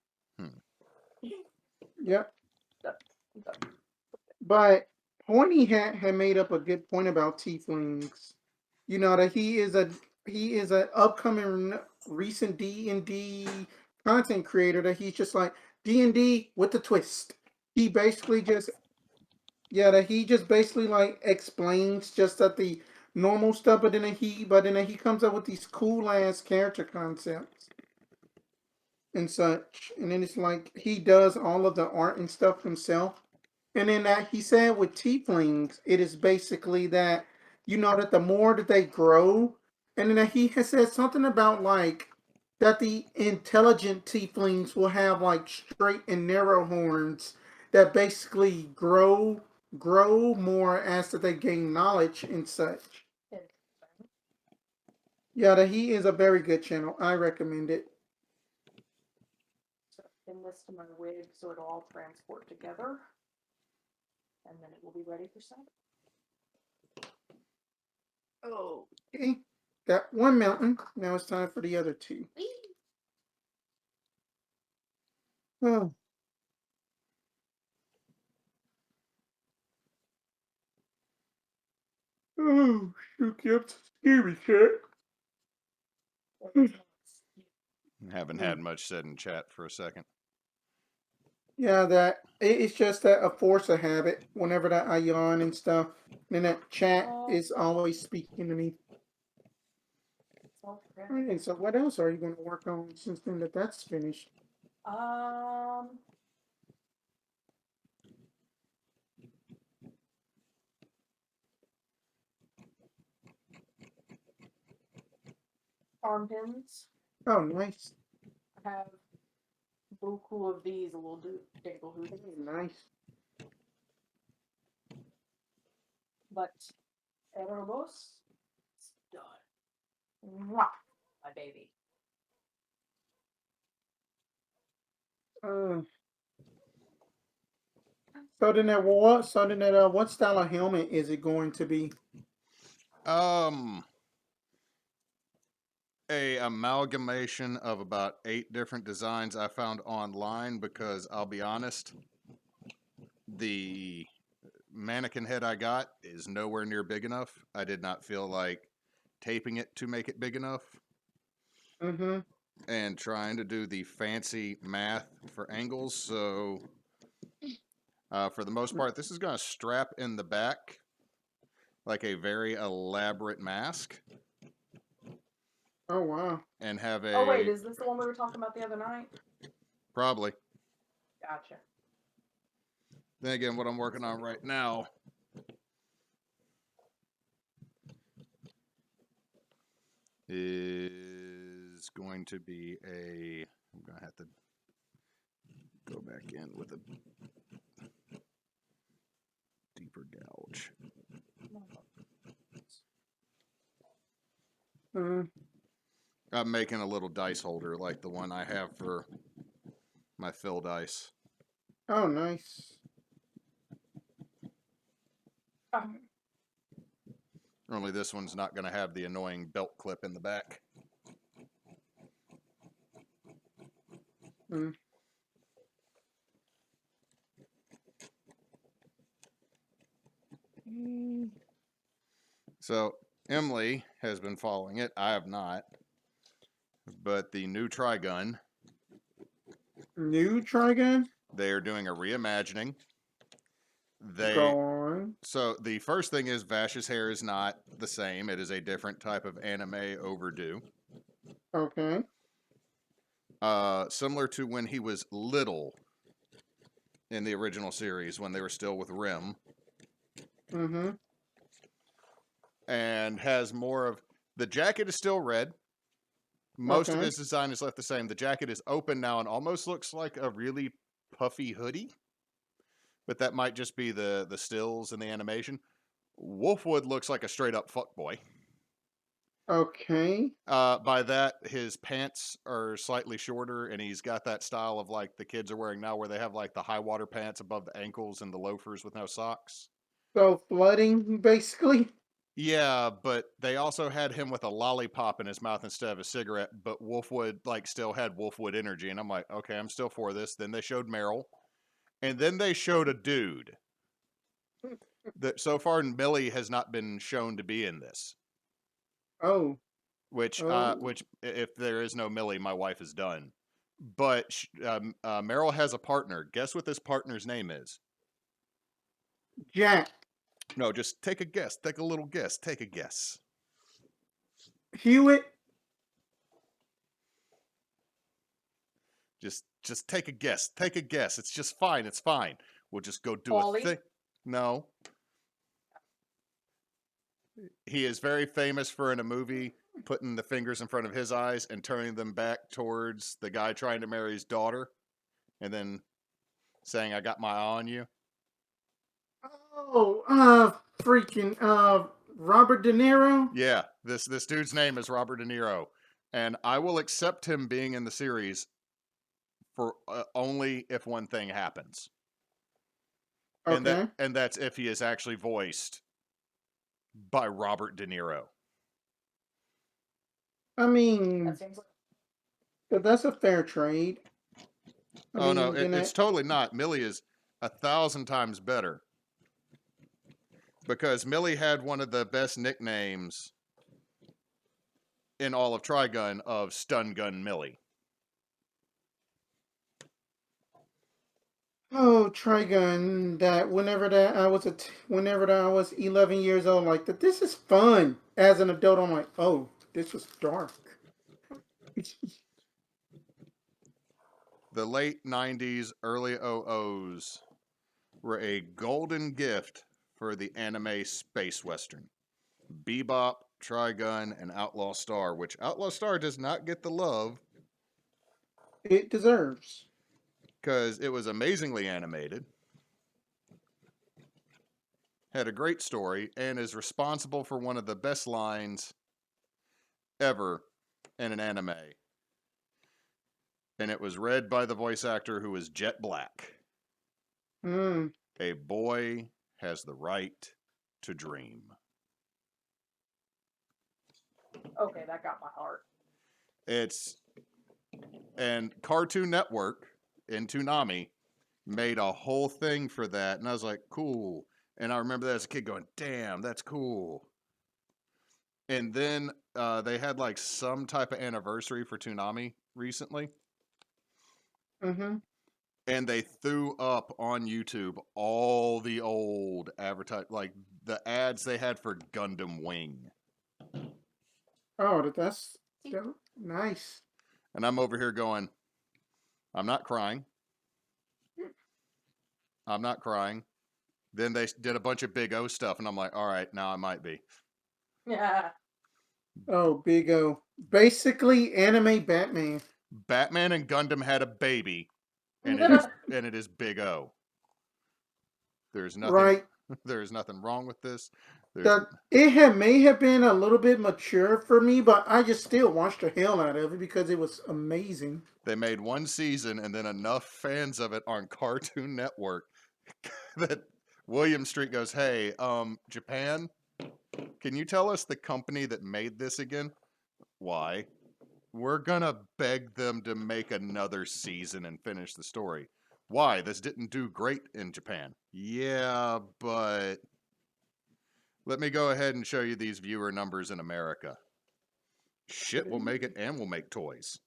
Speaker 2: Yep.
Speaker 3: Done.
Speaker 2: But Horny had made up a good point about tieflings. You know that he is a upcoming recent D&D content creator that he's just like D&D with the twist. He basically just that he just basically like explains just that the normal stuff, but then he comes up with these cool ass character concepts and such. And then it's like he does all of the art and stuff himself. And then that he said with tieflings, it is basically that that the more that they grow, and then that he has said something about like that the intelligent tieflings will have like straight and narrow horns that basically grow more as that they gain knowledge and such. Yeah, that he is a very good channel. I recommend it.
Speaker 3: So pin this to my wig so it'll all transport together. And then it will be ready for set.
Speaker 2: Oh, okay. Got one mountain. Now it's time for the other two. Oh. Oh, shoot, you have to scare me, cat.
Speaker 1: Haven't had much said in chat for a second.
Speaker 2: Yeah, it's just that a force of habit. Whenever that I yawn and stuff, then that chat is always speaking to me. Alright, so what else are you going to work on since then that's finished?
Speaker 3: Arm pins.
Speaker 2: Oh, nice.
Speaker 3: I have buku of these little dingle hoops.
Speaker 2: Nice.
Speaker 3: But Erebos, it's done. Mwah, my baby.
Speaker 2: So then what style of helmet is it going to be?
Speaker 1: A amalgamation of about 8 different designs I found online because I'll be honest, the mannequin head I got is nowhere near big enough. I did not feel like taping it to make it big enough.
Speaker 2: Mm-hmm.
Speaker 1: And trying to do the fancy math for angles. So for the most part, this is going to strap in the back like a very elaborate mask.
Speaker 2: Oh, wow.
Speaker 1: And have a...
Speaker 3: Oh, wait, is this the one we were talking about the other night?
Speaker 1: Probably.
Speaker 3: Gotcha.
Speaker 1: Then again, what I'm working on right now is going to be I'm going to have to go back in with a deeper gouge.
Speaker 2: Mm.
Speaker 1: I'm making a little dice holder like the one I have for my fill dice.
Speaker 2: Oh, nice.
Speaker 3: Um,
Speaker 1: Only this one's not going to have the annoying belt clip in the back.
Speaker 2: Mm.
Speaker 1: So Emily has been following it. I have not. But the new Trigun,
Speaker 2: New Trigun?
Speaker 1: they are doing a reimagining.
Speaker 2: Go on.
Speaker 1: So the first thing is Vash's hair is not the same. It is a different type of anime overdue.
Speaker 2: Okay.
Speaker 1: Similar to when he was little in the original series when they were still with Rim,
Speaker 2: Mm-hmm.
Speaker 1: and has more of the jacket is still red. Most of
Speaker 2: Okay.
Speaker 1: his design is left the same. The jacket is open now and almost looks like a really puffy hoodie, but that might just be the stills and the animation. Wolfwood looks like a straight up fuckboy.
Speaker 2: Okay.
Speaker 1: By that, his pants are slightly shorter, and he's got that style of like the kids are wearing now, where they have like the high water pants above the ankles and the loafers with no socks.
Speaker 2: So flooding, basically.
Speaker 1: Yeah, but they also had him with a lollipop in his mouth instead of a cigarette. But Wolfwood like still had Wolfwood energy, and I'm like, okay, I'm still for this. Then they showed Meryl, and then they showed a dude that so far Millie has not been shown to be in this.
Speaker 2: Oh.
Speaker 1: Which
Speaker 2: Oh.
Speaker 1: if there is no Millie, my wife is done. But Meryl has a partner. Guess what this partner's name is?
Speaker 2: Jack.
Speaker 1: No, just take a guess. Take a little guess. Take a guess.
Speaker 2: Hewitt.
Speaker 1: Just take a guess. Take a guess. It's just fine. It's fine. We'll just go do a
Speaker 3: Ollie?
Speaker 1: thing. No. He is very famous for in a movie putting the fingers in front of his eyes and turning them back towards the guy trying to marry his daughter, and then saying, "I got my eye on you."
Speaker 2: Oh. Freaking. Robert De Niro.
Speaker 1: Yeah, this dude's name is Robert De Niro, and I will accept him being in the series for only if one thing happens,
Speaker 2: Okay.
Speaker 1: and that's if he is actually voiced by Robert De Niro.
Speaker 2: I mean,
Speaker 3: that seems like
Speaker 2: that's a fair trade. I
Speaker 1: Oh no,
Speaker 2: mean, then
Speaker 1: it's
Speaker 2: that.
Speaker 1: totally not. Millie is 1,000 times better because Millie had one of the best nicknames in all of Trigun of Stun Gun Millie.
Speaker 2: Oh, Trigun. That whenever that I was 11 years old, like that. This is fun. As an adult, I'm like, oh, this was dark.
Speaker 1: The late 90s, early 00s were a golden gift for the anime space western. Bebop, Trigun, and Outlaw Star, which Outlaw Star does not get the love
Speaker 2: It deserves.
Speaker 1: because it was amazingly animated, had a great story, and is responsible for one of the best lines ever in an anime. And it was read by the voice actor who was Jet Black.
Speaker 2: Hmm.
Speaker 1: A boy has the right to dream.
Speaker 3: okay, that got my heart.
Speaker 1: It's and Cartoon Network in Toonami made a whole thing for that, and I was like, cool. And I remember that as a kid going, damn, that's cool. And then they had like some type of anniversary for Toonami recently,
Speaker 2: Mm-hmm.
Speaker 1: and they threw up on YouTube all the old advertise, like the ads they had for Gundam Wing.
Speaker 2: Oh, that, nice.
Speaker 1: And I'm over here going, I'm not crying. I'm not crying. Then they did a bunch of Big O stuff, and I'm like, all right, now I might be.
Speaker 3: Yeah.
Speaker 2: Oh, Big O. Basically, anime Batman.
Speaker 1: Batman and Gundam had a baby, and it is Big O. There's nothing
Speaker 2: Right.
Speaker 1: there's nothing wrong with this. There's
Speaker 2: That may have been a little bit mature for me, but I just still watched the hell out of it because it was amazing.
Speaker 1: they made one season and then enough fans of it on Cartoon Network that William Street goes, "Hey, Japan, can you tell us the company that made this again? Why? We're gonna beg them to make another season and finish the story. Why? This didn't do great in Japan. Yeah, but let me go ahead and show you these viewer numbers in America. Shit, we'll make it and we'll make toys."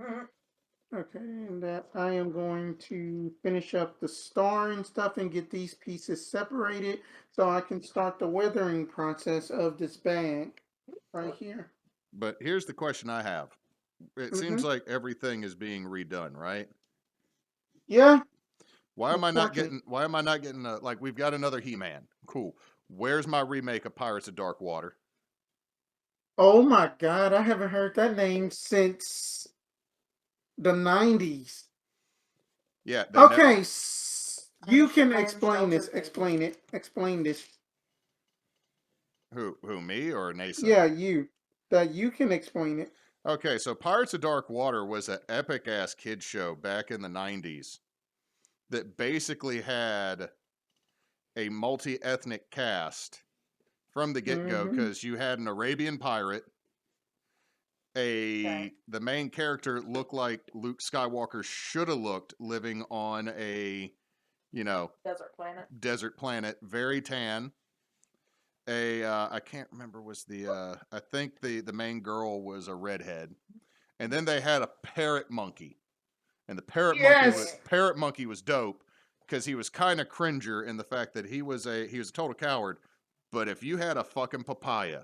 Speaker 2: Okay, and that I am going to finish up the star and stuff and get these pieces separated so I can start the weathering process of this bag right here.
Speaker 1: But here's the question I have. It seems like everything is being redone, right?
Speaker 2: Yeah.
Speaker 1: Why am I not getting like we've got another He-Man. Cool. Where's my remake of Pirates of Dark Water?
Speaker 2: Oh my God, I haven't heard that name since the 90s.
Speaker 1: Yeah,
Speaker 2: Okay, you can
Speaker 3: I am
Speaker 2: explain this.
Speaker 3: sheltered, baby.
Speaker 2: Explain it. Explain this.
Speaker 1: Who me or Nasa?
Speaker 2: Yeah, you. That you can explain it.
Speaker 1: Okay, so Pirates of Dark Water was an epic ass kid show back in the 90s that basically had a multi-ethnic cast from the get-go because you had an Arabian pirate, the main character looked like Luke Skywalker should have looked living on a, desert planet, very tan. I can't remember I think the main girl was a redhead. And then they had a parrot monkey. And the parrot monkey was dope because he was kind of cringer in the fact that he was a total coward. But if you had a fucking papaya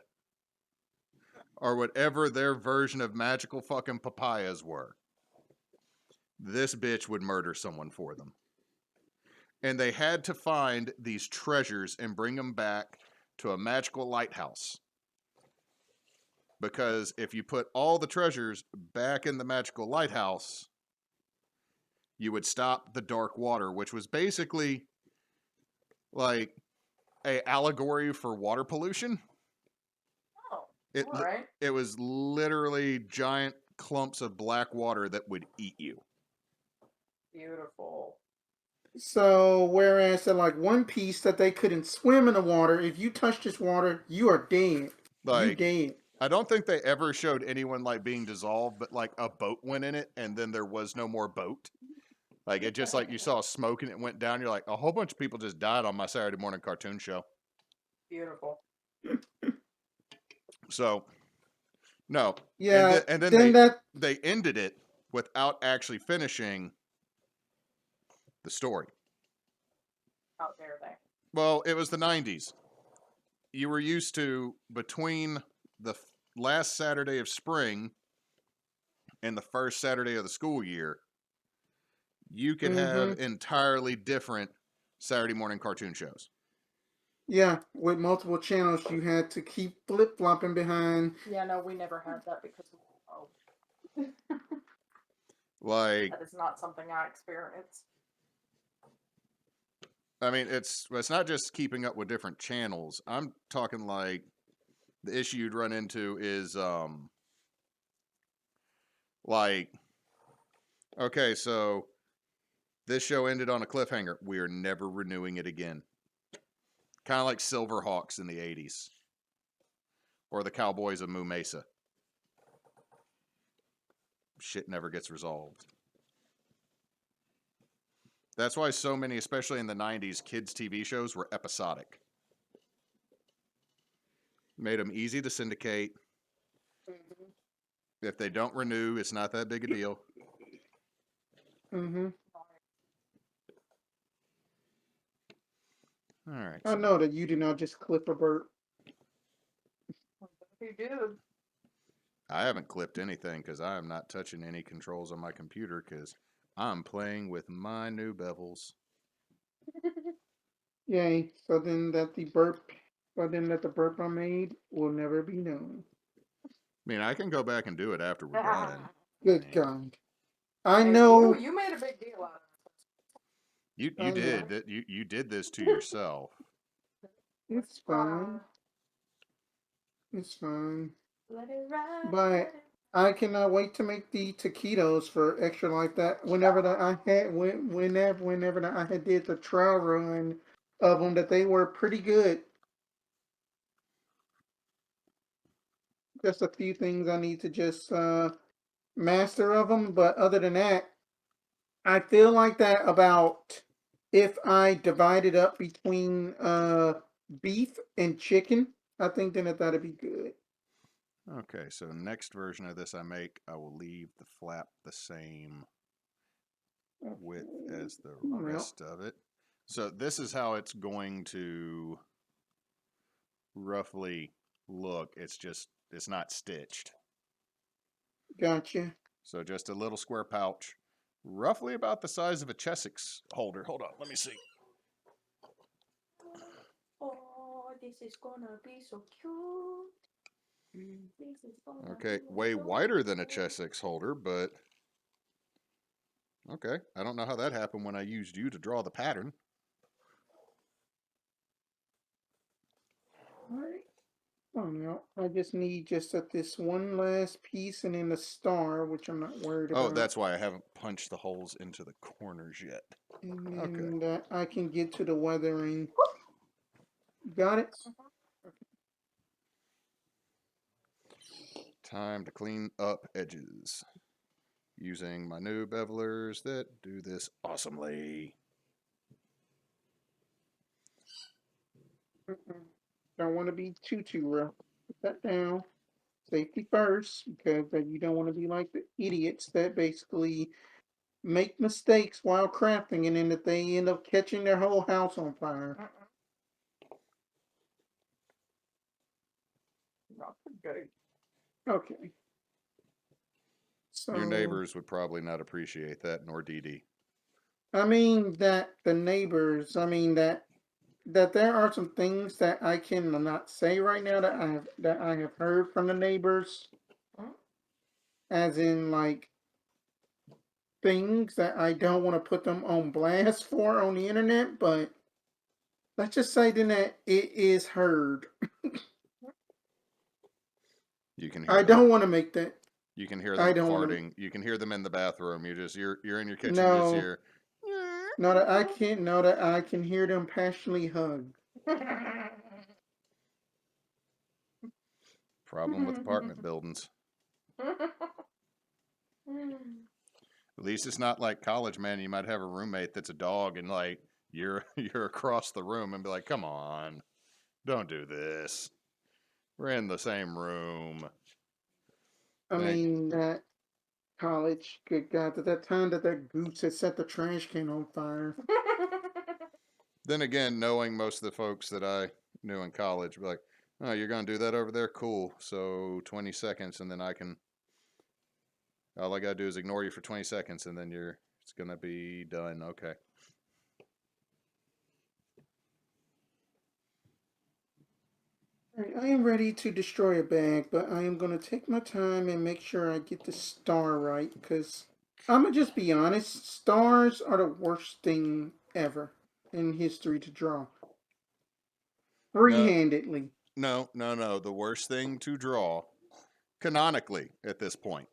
Speaker 1: or whatever their version of magical fucking papayas were, this bitch would murder someone for them. And they had to find these treasures and bring them back to a magical lighthouse. Because if you put all the treasures back in the magical lighthouse, you would stop the dark water, which was basically like a allegory for water pollution.
Speaker 3: Oh,
Speaker 1: It
Speaker 3: all right.
Speaker 1: it was literally giant clumps of black water that would eat you.
Speaker 3: Beautiful.
Speaker 2: So, whereas in like One Piece that they couldn't swim in the water, if you touch this water, you are dead. You dead.
Speaker 1: I don't think they ever showed anyone like being dissolved, but like a boat went in it and then there was no more boat. Like it just like you saw smoke and it went down. You're like, a whole bunch of people just died on my Saturday morning cartoon show.
Speaker 3: Beautiful.
Speaker 1: So, no.
Speaker 2: Yeah.
Speaker 1: And then they ended it without actually finishing the story.
Speaker 3: How dare they?
Speaker 1: Well, it was the 90s. You were used to between the last Saturday of spring and the first Saturday of the school year, you could have entirely different Saturday morning cartoon shows.
Speaker 2: Yeah, with multiple channels, you had to keep flip-flopping behind.
Speaker 3: Yeah, no, we never had that because
Speaker 1: Like
Speaker 3: that is not something I experienced.
Speaker 1: I mean, it's not just keeping up with different channels. I'm talking like the issue you'd run into is like, okay, so this show ended on a cliffhanger. We are never renewing it again. Kind of like Silverhawks in the 80s. Or the Cowboys of Moo Mesa. Shit never gets resolved. That's why so many, especially in the 90s, kids' TV shows were episodic. Made them easy to syndicate. If they don't renew, it's not that big a deal. All right.
Speaker 2: I know that you did not just clip a bird.
Speaker 3: You do.
Speaker 1: I haven't clipped anything because I am not touching any controls on my computer because I'm playing with my new bevels.
Speaker 2: Yay! So then that the burp I made will never be known.
Speaker 1: I mean, I can go back and do it after we're done.
Speaker 2: Good God! I know
Speaker 3: you made a big deal out of it.
Speaker 1: You did that. You did this to yourself.
Speaker 2: It's fine. It's fine.
Speaker 3: Let it ride.
Speaker 2: But I cannot wait to make the taquitos for extra like that. Whenever that I had, whenever that I had did the trial run of them, that they were pretty good. Just a few things I need to just master of them, but other than that, I feel like that about if I divide it up between beef and chicken, I think then that'd be good.
Speaker 1: Okay, so next version of this I make, I will leave the flap the same width as the
Speaker 2: Well,
Speaker 1: rest of it. So this is how it's going to roughly look. It's not stitched.
Speaker 2: gotcha.
Speaker 1: So just a little square pouch, roughly about the size of a Chessex holder. Hold on, let me see.
Speaker 3: Oh, this is gonna be so cute. This is gonna
Speaker 1: Okay,
Speaker 3: be
Speaker 1: way
Speaker 3: so
Speaker 1: wider than a
Speaker 3: cute.
Speaker 1: Chessex holder, but okay. I don't know how that happened when I used you to draw the pattern.
Speaker 2: Alright. Oh no, I just need just this one last piece and then the star, which I'm not worried
Speaker 1: Oh,
Speaker 2: about.
Speaker 1: that's why I haven't punched the holes into the corners yet.
Speaker 2: And then I can get to the weathering. Got it?
Speaker 1: Time to clean up edges. Using my new bevelers that do this awesomely.
Speaker 2: Don't want to be too rough. Put that down. Safety first, because you don't want to be like the idiots that basically make mistakes while crafting and then that they end up catching their whole house on fire.
Speaker 3: Not good.
Speaker 2: Okay. So
Speaker 1: Your neighbors would probably not appreciate that, nor Dee Dee.
Speaker 2: I mean that the neighbors, I mean that there are some things that I cannot say right now that I have heard from the neighbors, as in like things that I don't want to put them on blast for on the internet, but let's just say then that it is heard.
Speaker 1: You can hear
Speaker 2: I
Speaker 1: them.
Speaker 2: don't want to make that.
Speaker 1: You can hear
Speaker 2: I
Speaker 1: them
Speaker 2: don't want to.
Speaker 1: farting. You can hear them in the bathroom. You're in your kitchen. You just
Speaker 2: No,
Speaker 1: hear.
Speaker 2: no that I can't. No that I can hear them passionately hug.
Speaker 1: Problem with apartment buildings. At least it's not like college, man. You might have a roommate that's a dog, and like you're across the room, and be like, "Come on, don't do this. We're in the same room."
Speaker 2: I
Speaker 1: Think.
Speaker 2: mean that college. Good God, at that time that goose had set the trash can on fire.
Speaker 1: Then again, knowing most of the folks that I knew in college, be like, "Oh, you're gonna do that over there? Cool. So 20 seconds, and then I can. All I gotta do is ignore you for 20 seconds, and then it's gonna be done. Okay."
Speaker 2: Alright, I am ready to destroy a bag, but I am going to take my time and make sure I get the star right, because I'm going to just be honest, stars are the worst thing ever in history to draw.
Speaker 1: No,
Speaker 2: Free-handedly.
Speaker 1: no. The worst thing to draw, canonically at this point,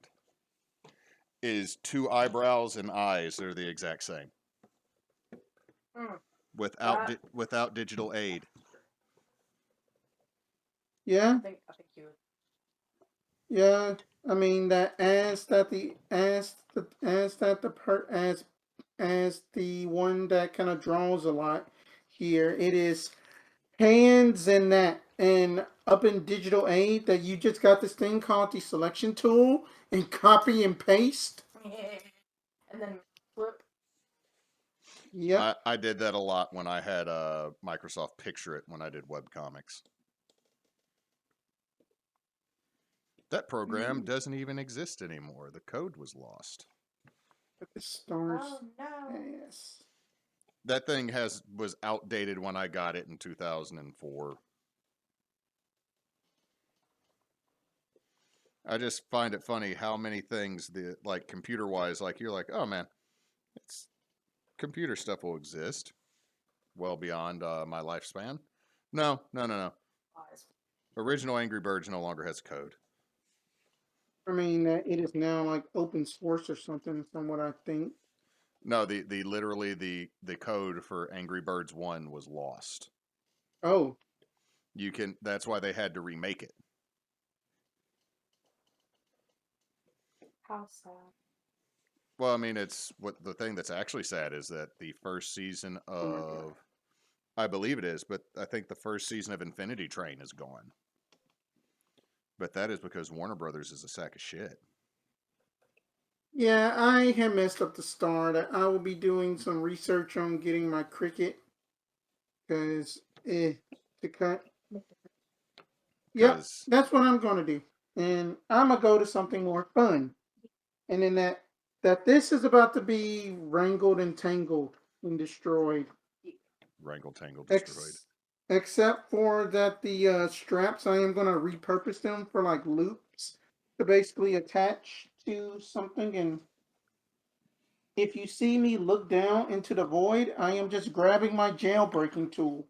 Speaker 1: is two eyebrows and eyes that are the exact same without digital aid.
Speaker 2: Yeah,
Speaker 3: I think you.
Speaker 2: yeah. I mean that as the one that kind of draws a lot here, it is hands and that and up in digital aid that you just got this thing called the selection tool and copy and paste.
Speaker 3: And then flip.
Speaker 2: Yep.
Speaker 1: I did that a lot when I had Microsoft Picture It when I did webcomics. That program doesn't even exist anymore. The code was lost.
Speaker 2: But the stars.
Speaker 3: Oh no.
Speaker 2: Yes.
Speaker 1: That thing was outdated when I got it in 2004. I just find it funny how many things like computer wise, like you're like, oh man, it's computer stuff will exist well beyond my lifespan. No.
Speaker 3: Lies.
Speaker 1: Original Angry Birds no longer has a code.
Speaker 2: I mean, it is now like open source or something, from what I think.
Speaker 1: No, the literally the code for Angry Birds 1 was lost.
Speaker 2: Oh,
Speaker 1: That's why they had to remake it.
Speaker 3: How sad.
Speaker 1: Well, I mean, it's what the thing that's actually sad is that the first season
Speaker 2: oh my God.
Speaker 1: of, I believe it is, but I think the first season of Infinity Train is gone. But that is because Warner Brothers is a sack of shit.
Speaker 2: Yeah, I had messed up the start. I will be doing some research on getting my cricket because to cut. Yep,
Speaker 1: Because
Speaker 2: that's what I'm gonna do, and I'm gonna go to something more fun. And then that this is about to be wrangled and tangled and destroyed.
Speaker 1: Wrangle Tangle destroyed.
Speaker 2: Except for that the straps, I am gonna repurpose them for like loops to basically attach to something. And if you see me look down into the void, I am just grabbing my jailbreaking tool.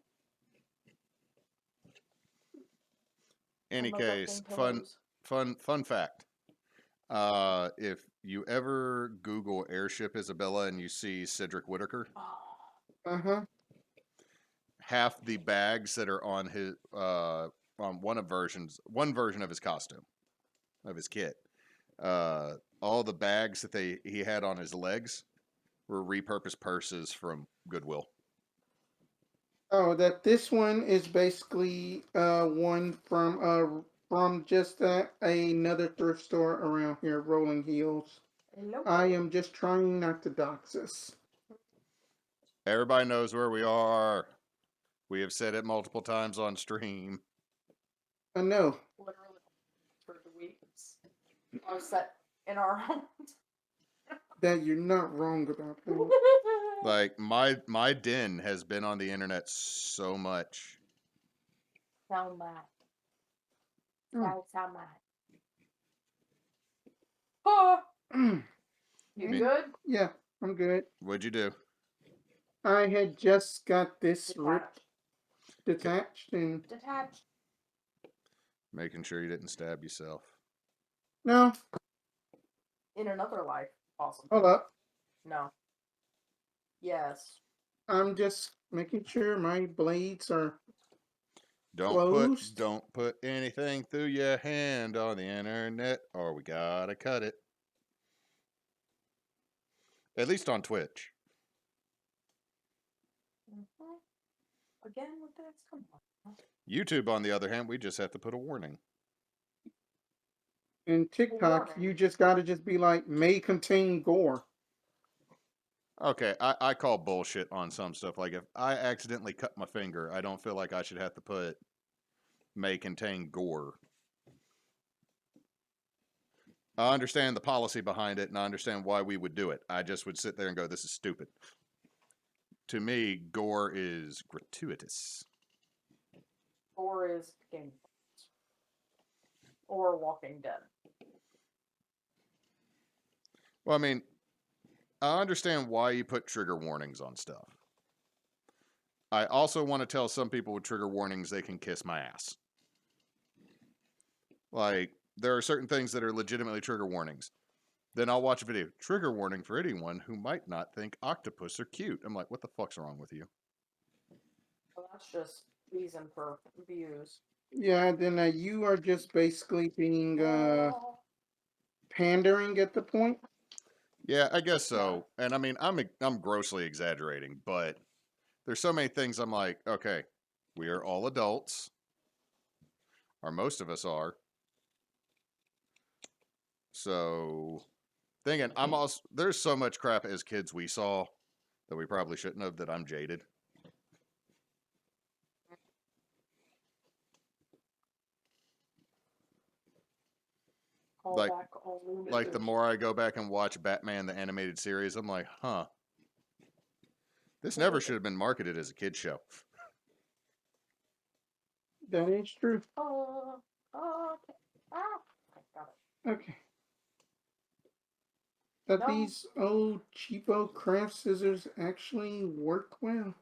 Speaker 1: Any
Speaker 3: I'm
Speaker 1: case,
Speaker 3: abducting pillows.
Speaker 1: fun fact. If you ever Google airship Isabella and you see Cedric Whitaker,
Speaker 3: Oh,
Speaker 2: Uh-huh.
Speaker 1: half the bags that are on his on one version of his costume, of his kit, all the bags that he had on his legs were repurposed purses from Goodwill.
Speaker 2: Oh, that this one is basically one from just another thrift store around here, Rolling Hills.
Speaker 3: hello.
Speaker 2: I am just trying not to dox us.
Speaker 1: Everybody knows where we are. We have said it multiple times on stream.
Speaker 2: No,
Speaker 3: Literally for the weeks. I was set in our homes.
Speaker 2: that you're not wrong about that.
Speaker 1: Like my den has been on the internet so much.
Speaker 3: So much.
Speaker 2: Oh.
Speaker 3: So much. Oh,
Speaker 2: Mm.
Speaker 3: you
Speaker 1: Me-
Speaker 3: good?
Speaker 2: Yeah, I'm good.
Speaker 1: What'd you do?
Speaker 2: I had just got this ripped,
Speaker 3: Detached.
Speaker 2: detached, and
Speaker 3: Detached.
Speaker 1: Making sure you didn't stab yourself.
Speaker 2: no,
Speaker 3: In another life, possibly.
Speaker 2: hold up.
Speaker 3: No. Yes.
Speaker 2: I'm just making sure my blades are
Speaker 1: Don't
Speaker 2: closed.
Speaker 1: put anything through your hand on the internet, or we gotta cut it. At least on Twitch.
Speaker 3: Again with this? Come on.
Speaker 1: YouTube, on the other hand, we just have to put a warning.
Speaker 2: And TikTok,
Speaker 3: Warning.
Speaker 2: you just gotta just be like, may contain gore.
Speaker 1: Okay, I call bullshit on some stuff. Like if I accidentally cut my finger, I don't feel like I should have to put may contain gore. I understand the policy behind it and I understand why we would do it. I just would sit there and go, this is stupid. To me, gore is gratuitous.
Speaker 3: Or is Game or Walking Dead.
Speaker 1: Well, I mean, I understand why you put trigger warnings on stuff. I also want to tell some people with trigger warnings they can kiss my ass. Like, there are certain things that are legitimately trigger warnings. Then I'll watch a video. Trigger warning for anyone who might not think octopus are cute. I'm like, what the fuck's wrong with you?
Speaker 3: Well, that's just reason for views.
Speaker 2: Yeah, then you are just basically being
Speaker 3: Oh,
Speaker 2: pandering at the point.
Speaker 1: Yeah, I guess so. And I mean, I'm grossly exaggerating, but there's so many things I'm like, okay, we are all adults, or most of us are. So, thinking, I'm also there's so much crap as kids we saw that we probably shouldn't have. That I'm jaded.
Speaker 3: call
Speaker 1: Like,
Speaker 3: back all lunatics.
Speaker 1: like the more I go back and watch Batman the animated series, I'm like, huh, this never should have been marketed as a kid show.
Speaker 2: That is true.
Speaker 3: Okay. Ah, got it.
Speaker 2: Okay. That
Speaker 3: No.
Speaker 2: these old cheapo craft scissors actually work well.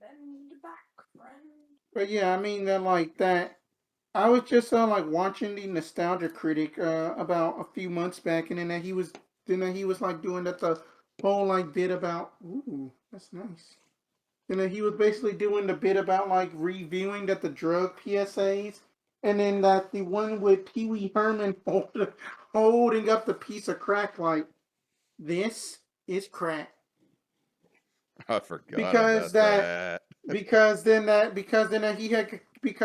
Speaker 3: Bend back, friend.
Speaker 2: But yeah, I mean that like that. I was just like watching the Nostalgia Critic about a few months back, and then he was like doing that the whole like bit about. Ooh, that's nice. And then he was basically doing the bit about like reviewing that the drug PSAs, and then that the one with Pee Wee Herman holding up the piece of crack like this is crack
Speaker 1: I forgot
Speaker 2: because
Speaker 1: about
Speaker 2: that
Speaker 1: that.
Speaker 2: because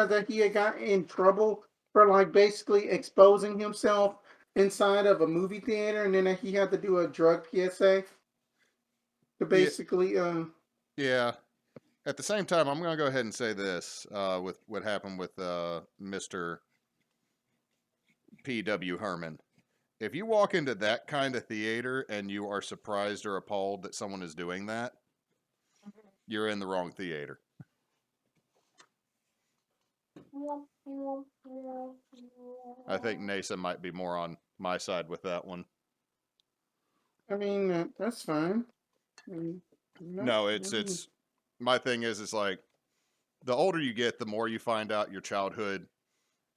Speaker 2: that he had got in trouble for like basically exposing himself inside of a movie theater, and then he had to do a drug PSA to
Speaker 1: Yeah,
Speaker 2: basically
Speaker 1: yeah. At the same time, I'm going to go ahead and say this with what happened with Mr. P.W. Herman. If you walk into that kind of theater and you are surprised or appalled that someone is doing that, you're in the wrong theater. I think NASA might be more on my side with that one.
Speaker 2: I mean that's fine. I mean,
Speaker 1: No, it's my thing is it's like the older you get, the more you find out your childhood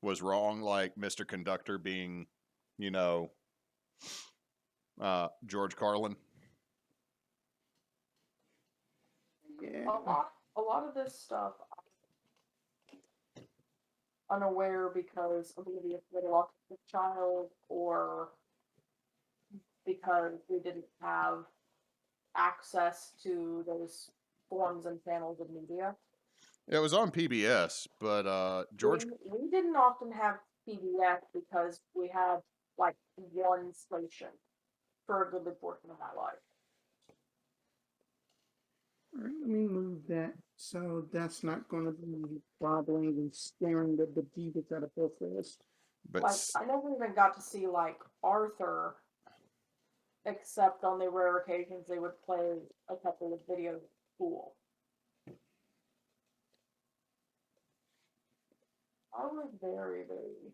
Speaker 1: was wrong. Like Mr. Conductor being, you know, George Carlin.
Speaker 2: yeah.
Speaker 3: A lot of this stuff I'm unaware because of maybe a autistic child or because we didn't have access to those forms and channels of media.
Speaker 1: It was on PBS, but George.
Speaker 3: We didn't often have PBS because we had like one station for a goodly portion of my life.
Speaker 2: All right, let me move that so that's not going to be bothering and scaring the bejeebus out of both of us.
Speaker 1: But
Speaker 3: Like I never even got to see like Arthur, except on the rare occasions they would play a couple of videos at school. I was very, very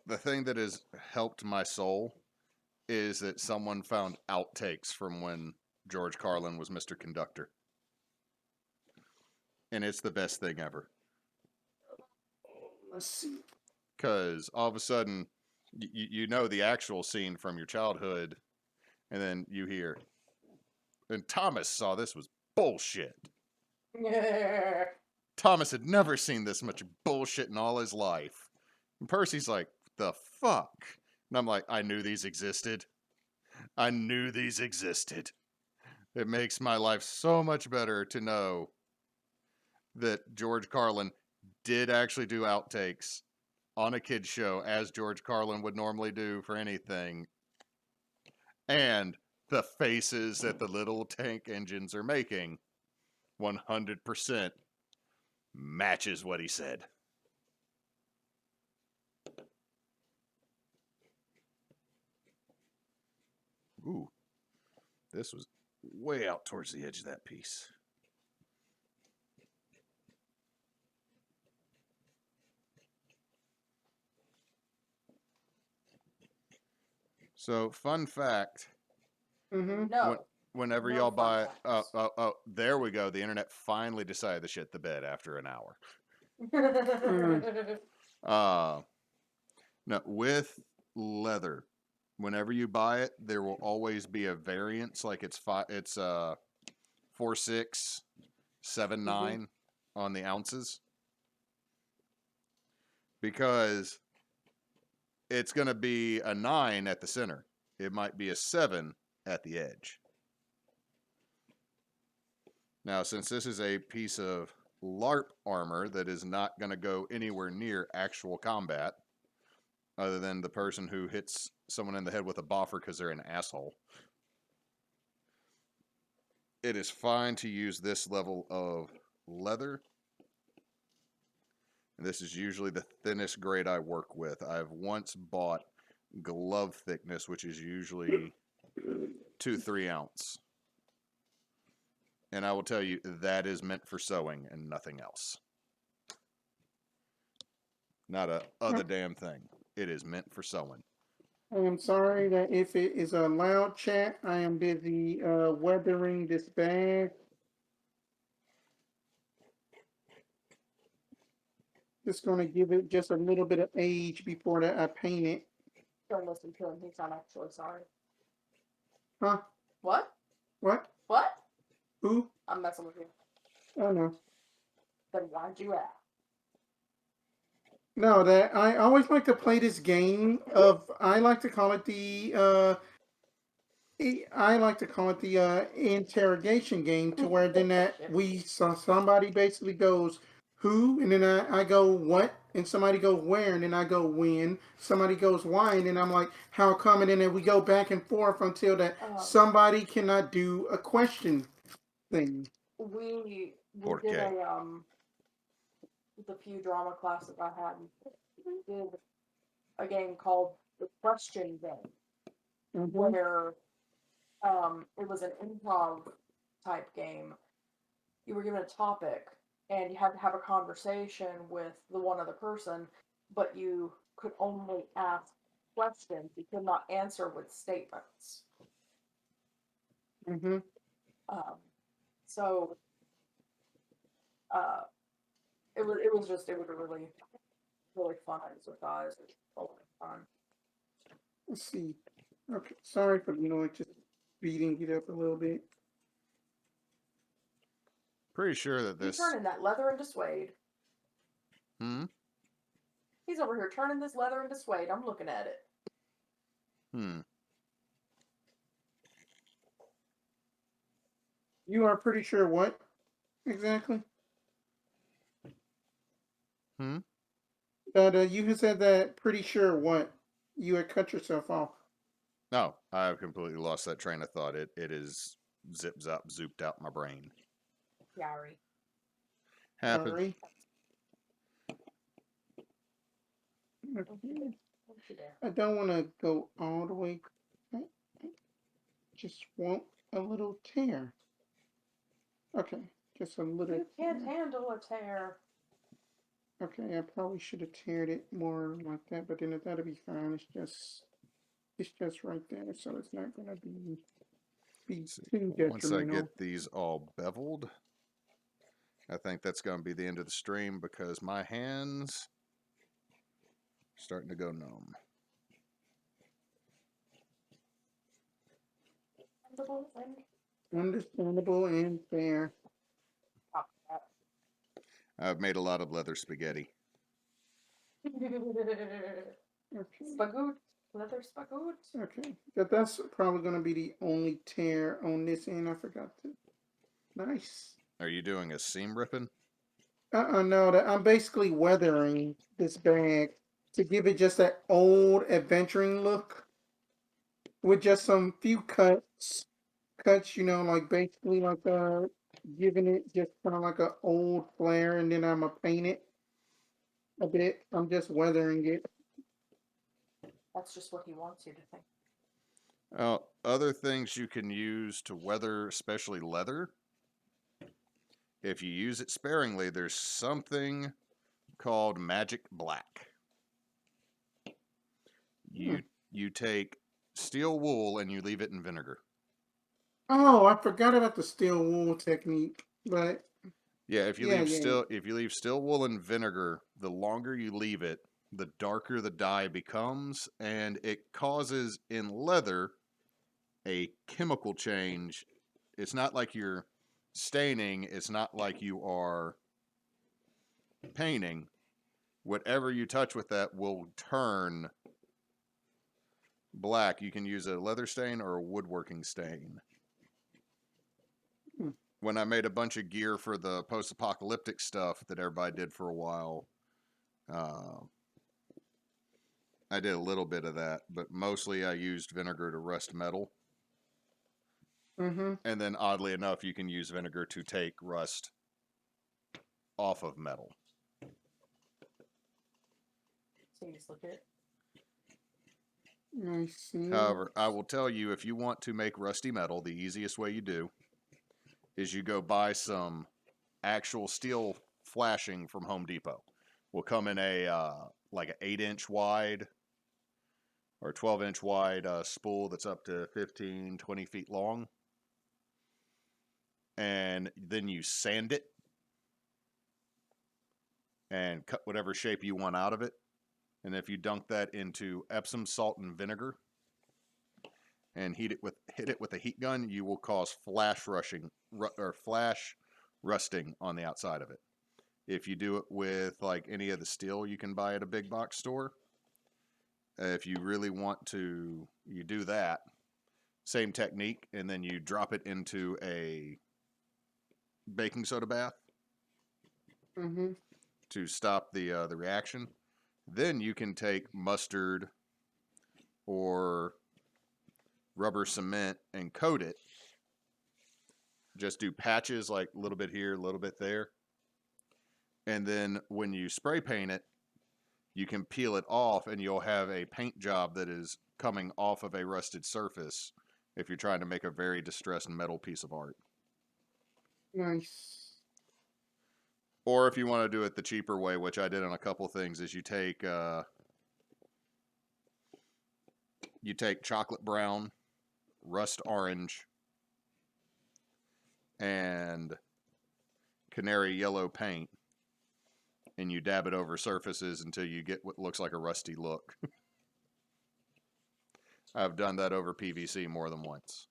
Speaker 1: the thing that has helped my soul is that someone found outtakes from when George Carlin was Mr. Conductor. And it's the best thing ever.
Speaker 2: Let's see.
Speaker 1: Because all of a sudden, you know the actual scene from your childhood, and then you hear, and Thomas saw this was bullshit. Thomas had never seen this much bullshit in all his life. And Percy's like, the fuck? And I'm like, I knew these existed. I knew these existed. It makes my life so much better to know that George Carlin did actually do outtakes on a kid's show as George Carlin would normally do for anything. And the faces that the little tank engines are making 100% matches what he said. Ooh, this was way out towards the edge of that piece. So, fun fact.
Speaker 2: Mm-hmm.
Speaker 3: No.
Speaker 1: Whenever
Speaker 3: No
Speaker 1: y'all
Speaker 3: fun
Speaker 1: buy,
Speaker 3: facts.
Speaker 1: there we go. The internet finally decided to shit the bed after an hour. No, with leather, whenever you buy it, there will always be a variance. Like it's 4.6, 7.9 on the ounces, because it's going to be a 9 at the center. It might be a 7 at the edge. Now, since this is a piece of LARP armor that is not going to go anywhere near actual combat, other than the person who hits someone in the head with a boffer because they're an asshole, it is fine to use this level of leather. And this is usually the thinnest grade I work with. I've once bought glove thickness, which is usually 2-3 ounce. And I will tell you, that is meant for sewing and nothing else. not a other damn thing. It is meant for sewing.
Speaker 2: I am sorry that if it is a loud chat, I am busy weathering this bag. Just gonna give it just a little bit of age before that I paint it.
Speaker 3: Don't listen to him. He's not actually sorry.
Speaker 2: Huh?
Speaker 3: What?
Speaker 2: What?
Speaker 3: What?
Speaker 2: Who?
Speaker 3: I'm messing with you.
Speaker 2: Oh no.
Speaker 3: Then why'd you ask?
Speaker 2: No, that I always like to play this game of I like to call it the I like to call it the interrogation game to where then that we saw somebody basically goes who and then I go what and somebody goes where and then I go when somebody goes why and then I'm like how come and then we go back and forth until that somebody cannot do a question thing.
Speaker 3: We
Speaker 1: Porque.
Speaker 3: did the few drama classes I had. We did a game called the Question Game, where it was an improv type game. You were given a topic and you had to have a conversation with the one other person, but you could only ask questions. You could not answer with statements.
Speaker 2: Mm-hmm.
Speaker 3: So it was a really fun exercise. It was a lot of fun.
Speaker 2: Let's see. Okay, sorry for just beating it up a little bit.
Speaker 1: Pretty sure that
Speaker 3: He's
Speaker 1: this.
Speaker 3: turning that leather into suede.
Speaker 1: Hmm.
Speaker 3: He's over here turning this leather into suede. I'm looking at it.
Speaker 2: You are pretty sure what exactly? That you had said that pretty sure what you had cut yourself off.
Speaker 1: No, I've completely lost that train of thought. It is zip zop zooped out my brain.
Speaker 3: Yari.
Speaker 1: Happens.
Speaker 2: Sorry. Okay. I don't want to go all the way. I just want a little tear. Okay, just a little.
Speaker 3: You can't handle a tear.
Speaker 2: Okay, I probably should have teared it more like that, but then that'll be fine. It's just right there, so it's not gonna be too detrimental.
Speaker 1: Once I get these all beveled, I think that's going to be the end of the stream because my hands are starting to go numb.
Speaker 2: Understandable and fair.
Speaker 1: I've made a lot of leather spaghetti.
Speaker 3: Spagoot. Leather spagoot.
Speaker 2: Okay, that's probably going to be the only tear on this end. I forgot to. Nice.
Speaker 1: Are you doing a seam ripping?
Speaker 2: No, I'm basically weathering this bag to give it just that old adventuring look with just some few cuts, like basically like giving it just kind of like an old flair, and then I'm gonna paint it a bit. I'm just weathering it.
Speaker 3: That's just what he wants you to think.
Speaker 1: Other things you can use to weather, especially leather. If you use it sparingly, there's something called magic black. You take steel wool and you leave it in vinegar.
Speaker 2: Oh, I forgot about the steel wool technique, but
Speaker 1: yeah, if you leave steel wool in vinegar, the longer you leave it, the darker the dye becomes, and it causes in leather a chemical change. It's not like you're staining, it's not like you are painting. Whatever you touch with that will turn black. You can use a leather stain or a woodworking stain. When I made a bunch of gear for the post-apocalyptic stuff that everybody did for a while, I did a little bit of that, but mostly I used vinegar to rust metal.
Speaker 2: Mm-hmm.
Speaker 1: And then, oddly enough, you can use vinegar to take rust off of metal.
Speaker 3: So you just look at it.
Speaker 2: Nice.
Speaker 1: However, I will tell you, if you want to make rusty metal, the easiest way you do is you go buy some actual steel flashing from Home Depot. Will come in a like an 8-inch wide or 12-inch wide spool that's up to 15, 20 feet long. And then you sand it and cut whatever shape you want out of it. And if you dunk that into Epsom salt and vinegar and hit it with a heat gun, you will cause flash rusting on the outside of it. If you do it with like any of the steel you can buy at a big box store, if you really want to, you do that same technique, and then you drop it into a baking soda bath to stop the reaction. Then you can take mustard or rubber cement and coat it. Just do patches, like a little bit here, a little bit there. And then when you spray paint it, you can peel it off and you'll have a paint job that is coming off of a rusted surface if you're trying to make a very distressed metal piece of art.
Speaker 2: Nice.
Speaker 1: Or if you want to do it the cheaper way, which I did on a couple things, is you take chocolate brown, rust orange, and canary yellow paint, and you dab it over surfaces until you get what looks like a rusty look. I've done that over PVC more than once.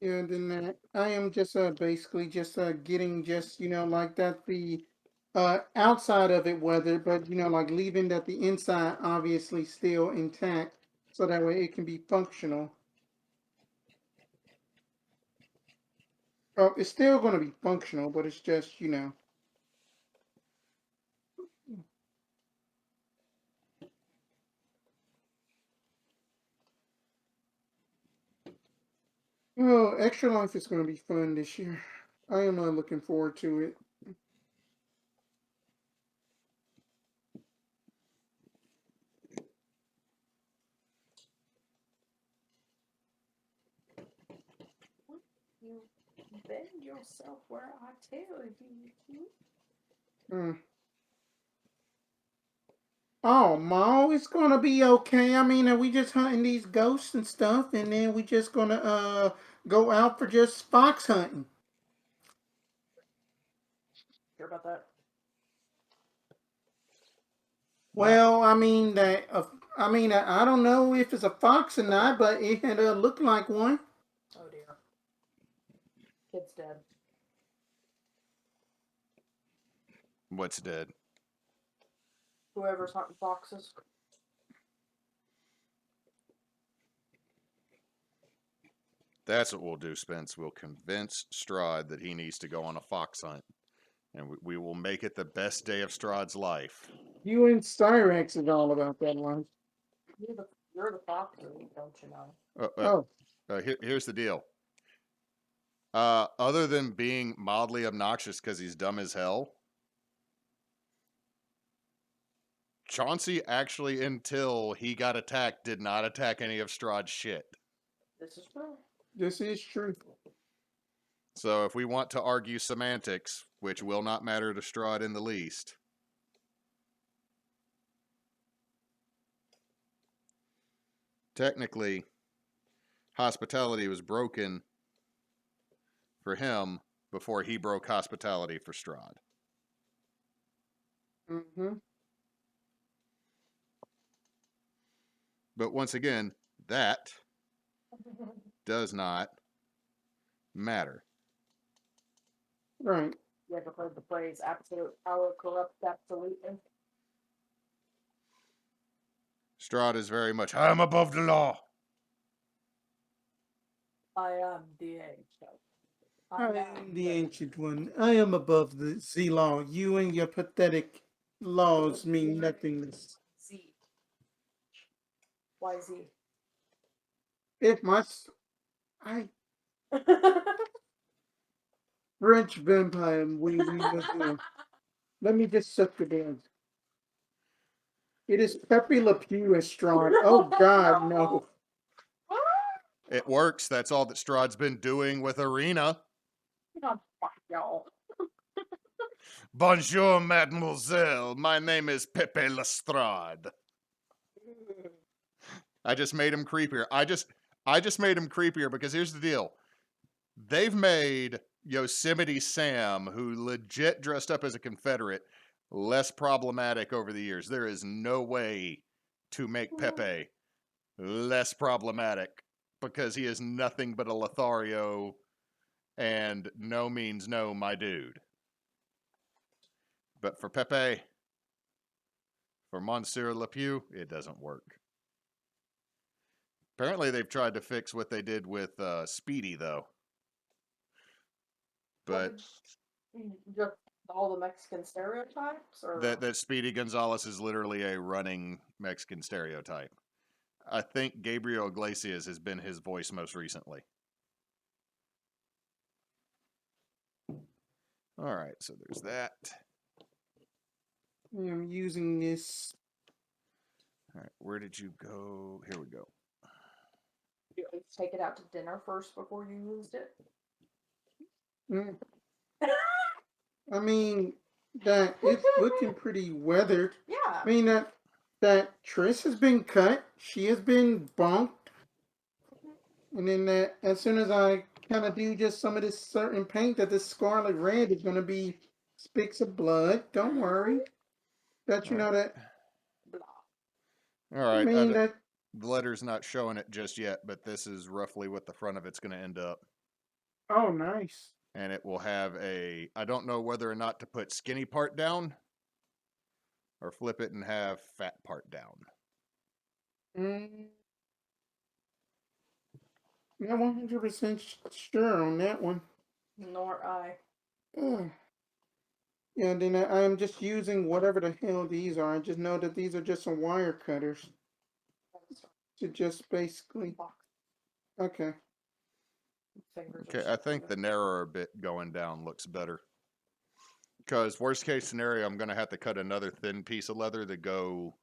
Speaker 2: Yeah, then I am just basically just getting just like that the outside of it weathered, but like leaving that the inside obviously still intact, so that way it can be functional. It's still going to be functional, but it's just Oh, Extra Life is going to be fun this year. I am looking forward to it.
Speaker 3: You bend yourself where I tell you.
Speaker 2: Hmm. Oh, Mo, it's gonna be okay. I mean, we just hunting these ghosts and stuff, and then we just gonna go out for just fox hunting.
Speaker 3: Sure about that?
Speaker 2: Well, I mean that. I don't know if it's a fox or not, but it had looked like one.
Speaker 3: Oh dear. Kid's dead.
Speaker 1: What's dead?
Speaker 3: Whoever's hunting foxes.
Speaker 1: That's what we'll do, Spence. We'll convince Strahd that he needs to go on a fox hunt, and we will make it the best day of Strahd's life.
Speaker 2: You and Cyrex is all about that one.
Speaker 3: You're the foxes, don't you know?
Speaker 1: Here's the deal. Other than being mildly obnoxious because he's dumb as hell, Chauncey actually, until he got attacked, did not attack any of Strahd's shit.
Speaker 3: This is true.
Speaker 2: This is true.
Speaker 1: So if we want to argue semantics, which will not matter to Strahd in the least, technically, hospitality was broken for him before he broke hospitality for Strahd. But once again, that does not matter.
Speaker 2: Right.
Speaker 3: You ever heard the phrase absolute power corrupts absolutely?
Speaker 1: Strahd is very much, I am above the law.
Speaker 3: I am the ancient.
Speaker 2: I am the ancient one. I am above the Z law. You and your pathetic laws mean nothingness.
Speaker 3: Z. Why Z?
Speaker 2: If French vampire, let me just suck the down. It is Pepe Le Pew as Strahd. Oh God, no.
Speaker 1: It works. That's all that Strahd's been doing with Arena.
Speaker 3: God, fuck y'all.
Speaker 1: Bonjour, mademoiselle. My name is Pepe Lestrade. I just made him creepier. I just made him creepier because here's the deal. They've made Yosemite Sam, who legit dressed up as a Confederate, less problematic over the years. There is no way to make Pepe less problematic because he is nothing but a Lothario and no means no, my dude. But for Pepe, for Monsieur Le Pew, it doesn't work. Apparently, they've tried to fix what they did with Speedy, though. But
Speaker 3: Just all the Mexican stereotypes, or
Speaker 1: that Speedy Gonzalez is literally a running Mexican stereotype. I think Gabriel Iglesias has been his voice most recently. All right, so there's that.
Speaker 2: I'm using this.
Speaker 1: All right, where did you go? Here we go.
Speaker 3: you at least take it out to dinner first before you used it?
Speaker 2: Mm. I mean, that it's looking pretty weathered.
Speaker 3: Yeah.
Speaker 2: I mean that Triss has been cut. She has been bonked. And then that as soon as I kind of do just some of this certain paint, that this scarlet red is going to be spicks of blood. Don't worry. That you know that.
Speaker 3: Blah.
Speaker 1: All right,
Speaker 2: I mean that.
Speaker 1: the letter's not showing it just yet, but this is roughly what the front of it's going to end up.
Speaker 2: Oh, nice.
Speaker 1: And it will have a, I don't know whether or not to put skinny part down or flip it and have fat part down.
Speaker 2: Not 100% sure on that one.
Speaker 3: Nor I.
Speaker 2: Yeah, then I'm just using whatever the hell these are. I just know that these are just some wire cutters to just basically. Okay.
Speaker 1: Okay, I think the narrower bit going down looks better. Because worst case scenario, I'm going to have to cut another thin piece of leather to go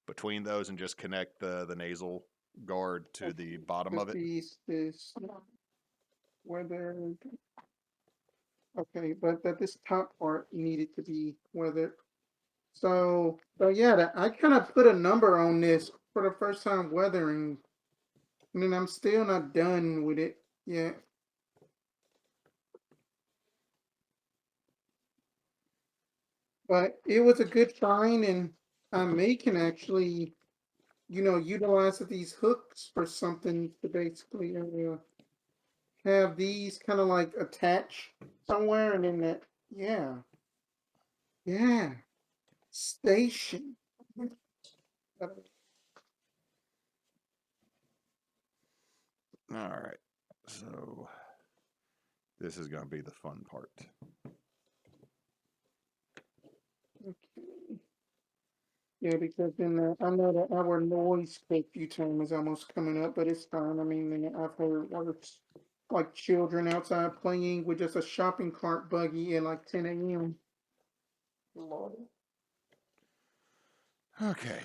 Speaker 1: between those and just connect the nasal guard to the bottom of it.
Speaker 2: This weathered. Okay, but that this top part needed to be weathered. So yeah, I kind of put a number on this for the first time weathering, and then I'm still not done with it yet. But it was a good find, and I may can actually, utilize these hooks for something to basically have these kind of like attach somewhere, and then that, yeah, station.
Speaker 1: All right, so this is going to be the fun part.
Speaker 2: Okay. Yeah, because then I know that our noise curfew time is almost coming up, but it's fine. I mean, I've heard like children outside playing with just a shopping cart buggy at like 10 a.m.
Speaker 3: Lord.
Speaker 1: Okay.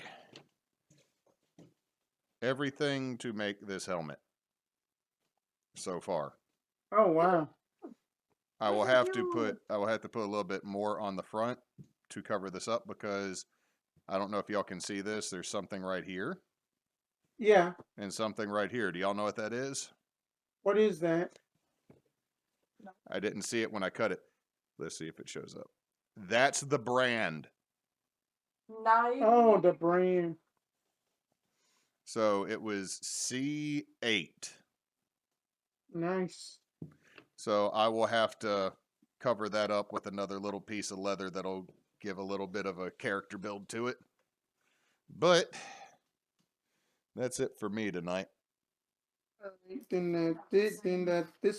Speaker 1: Everything to make this helmet so far.
Speaker 2: Oh wow.
Speaker 1: I will have to put a little bit more on the front to cover this up because I don't know if y'all can see this. There's something right here.
Speaker 2: Yeah.
Speaker 1: And something right here. Do y'all know what that is?
Speaker 2: What is that?
Speaker 1: I didn't see it when I cut it. Let's see if it shows up. That's the brand.
Speaker 3: Nice.
Speaker 2: Oh, the brand.
Speaker 1: So it was C8.
Speaker 2: Nice.
Speaker 1: So I will have to cover that up with another little piece of leather that'll give a little bit of a character build to it. But that's it for me tonight.
Speaker 2: Then this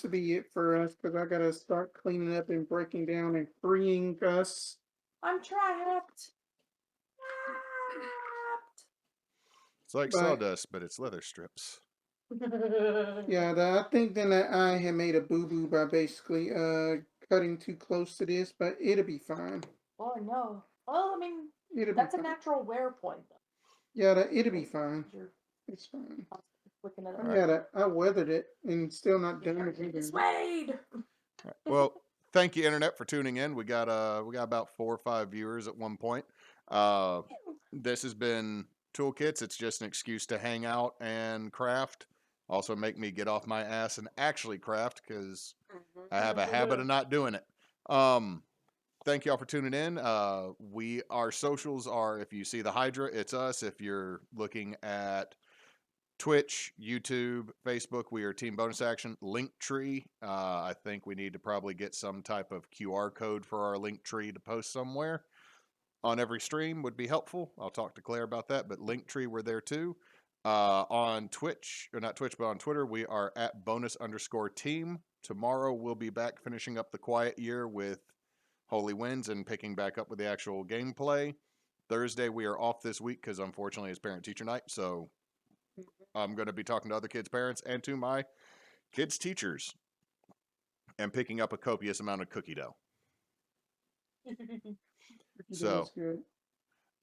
Speaker 2: will be it for us because I gotta start cleaning up and breaking down and freeing us.
Speaker 3: I'm trapped.
Speaker 1: It's like sawdust, but it's leather strips.
Speaker 2: Yeah, I think then that I had made a boo-boo by basically cutting too close to this, but it'll be fine.
Speaker 3: Oh no. Well, I mean,
Speaker 2: It'll
Speaker 3: that's
Speaker 2: be
Speaker 3: a
Speaker 2: fine.
Speaker 3: natural wear point, though.
Speaker 2: Yeah, it'll be fine. It's fine.
Speaker 3: looking at
Speaker 2: I
Speaker 3: it.
Speaker 2: had I weathered it and still not done it either.
Speaker 3: Swayed.
Speaker 1: Well, thank you, internet, for tuning in. We got about 4 or 5 viewers at one point. This has been Toolkits. It's just an excuse to hang out and craft. Also, make me get off my ass and actually craft because I have a habit of not doing it. Thank y'all for tuning in. Our socials are, if you see the Hydra, it's us. If you're looking at Twitch, YouTube, Facebook, we are Team Bonus Action. Linktree, I think we need to probably get some type of QR code for our Linktree to post somewhere on every stream would be helpful. I'll talk to Claire about that, but Linktree, we're there too. On Twitch, or not Twitch, but on Twitter, we are at bonus_team. Tomorrow, we'll be back finishing up the quiet year with Holy Winds and picking back up with the actual gameplay. Thursday, we are off this week because unfortunately it's parent-teacher night, so I'm going to be talking to other kids' parents and to my kids' teachers and picking up a copious amount of cookie dough. So,
Speaker 2: good.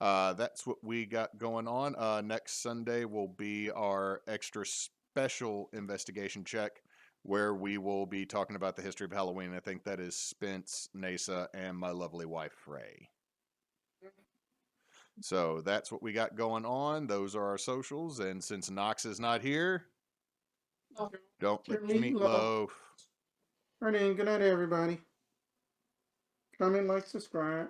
Speaker 1: that's what we got going on. Next Sunday will be our extra special investigation check where we will be talking about the history of Halloween. I think that is Spence, Nasa, and my lovely wife, Ray. So that's what we got going on. Those are our socials. And since Knox is not here, don't lick your meatloaf.
Speaker 2: All right, then. Good night, everybody. Comment, like, subscribe.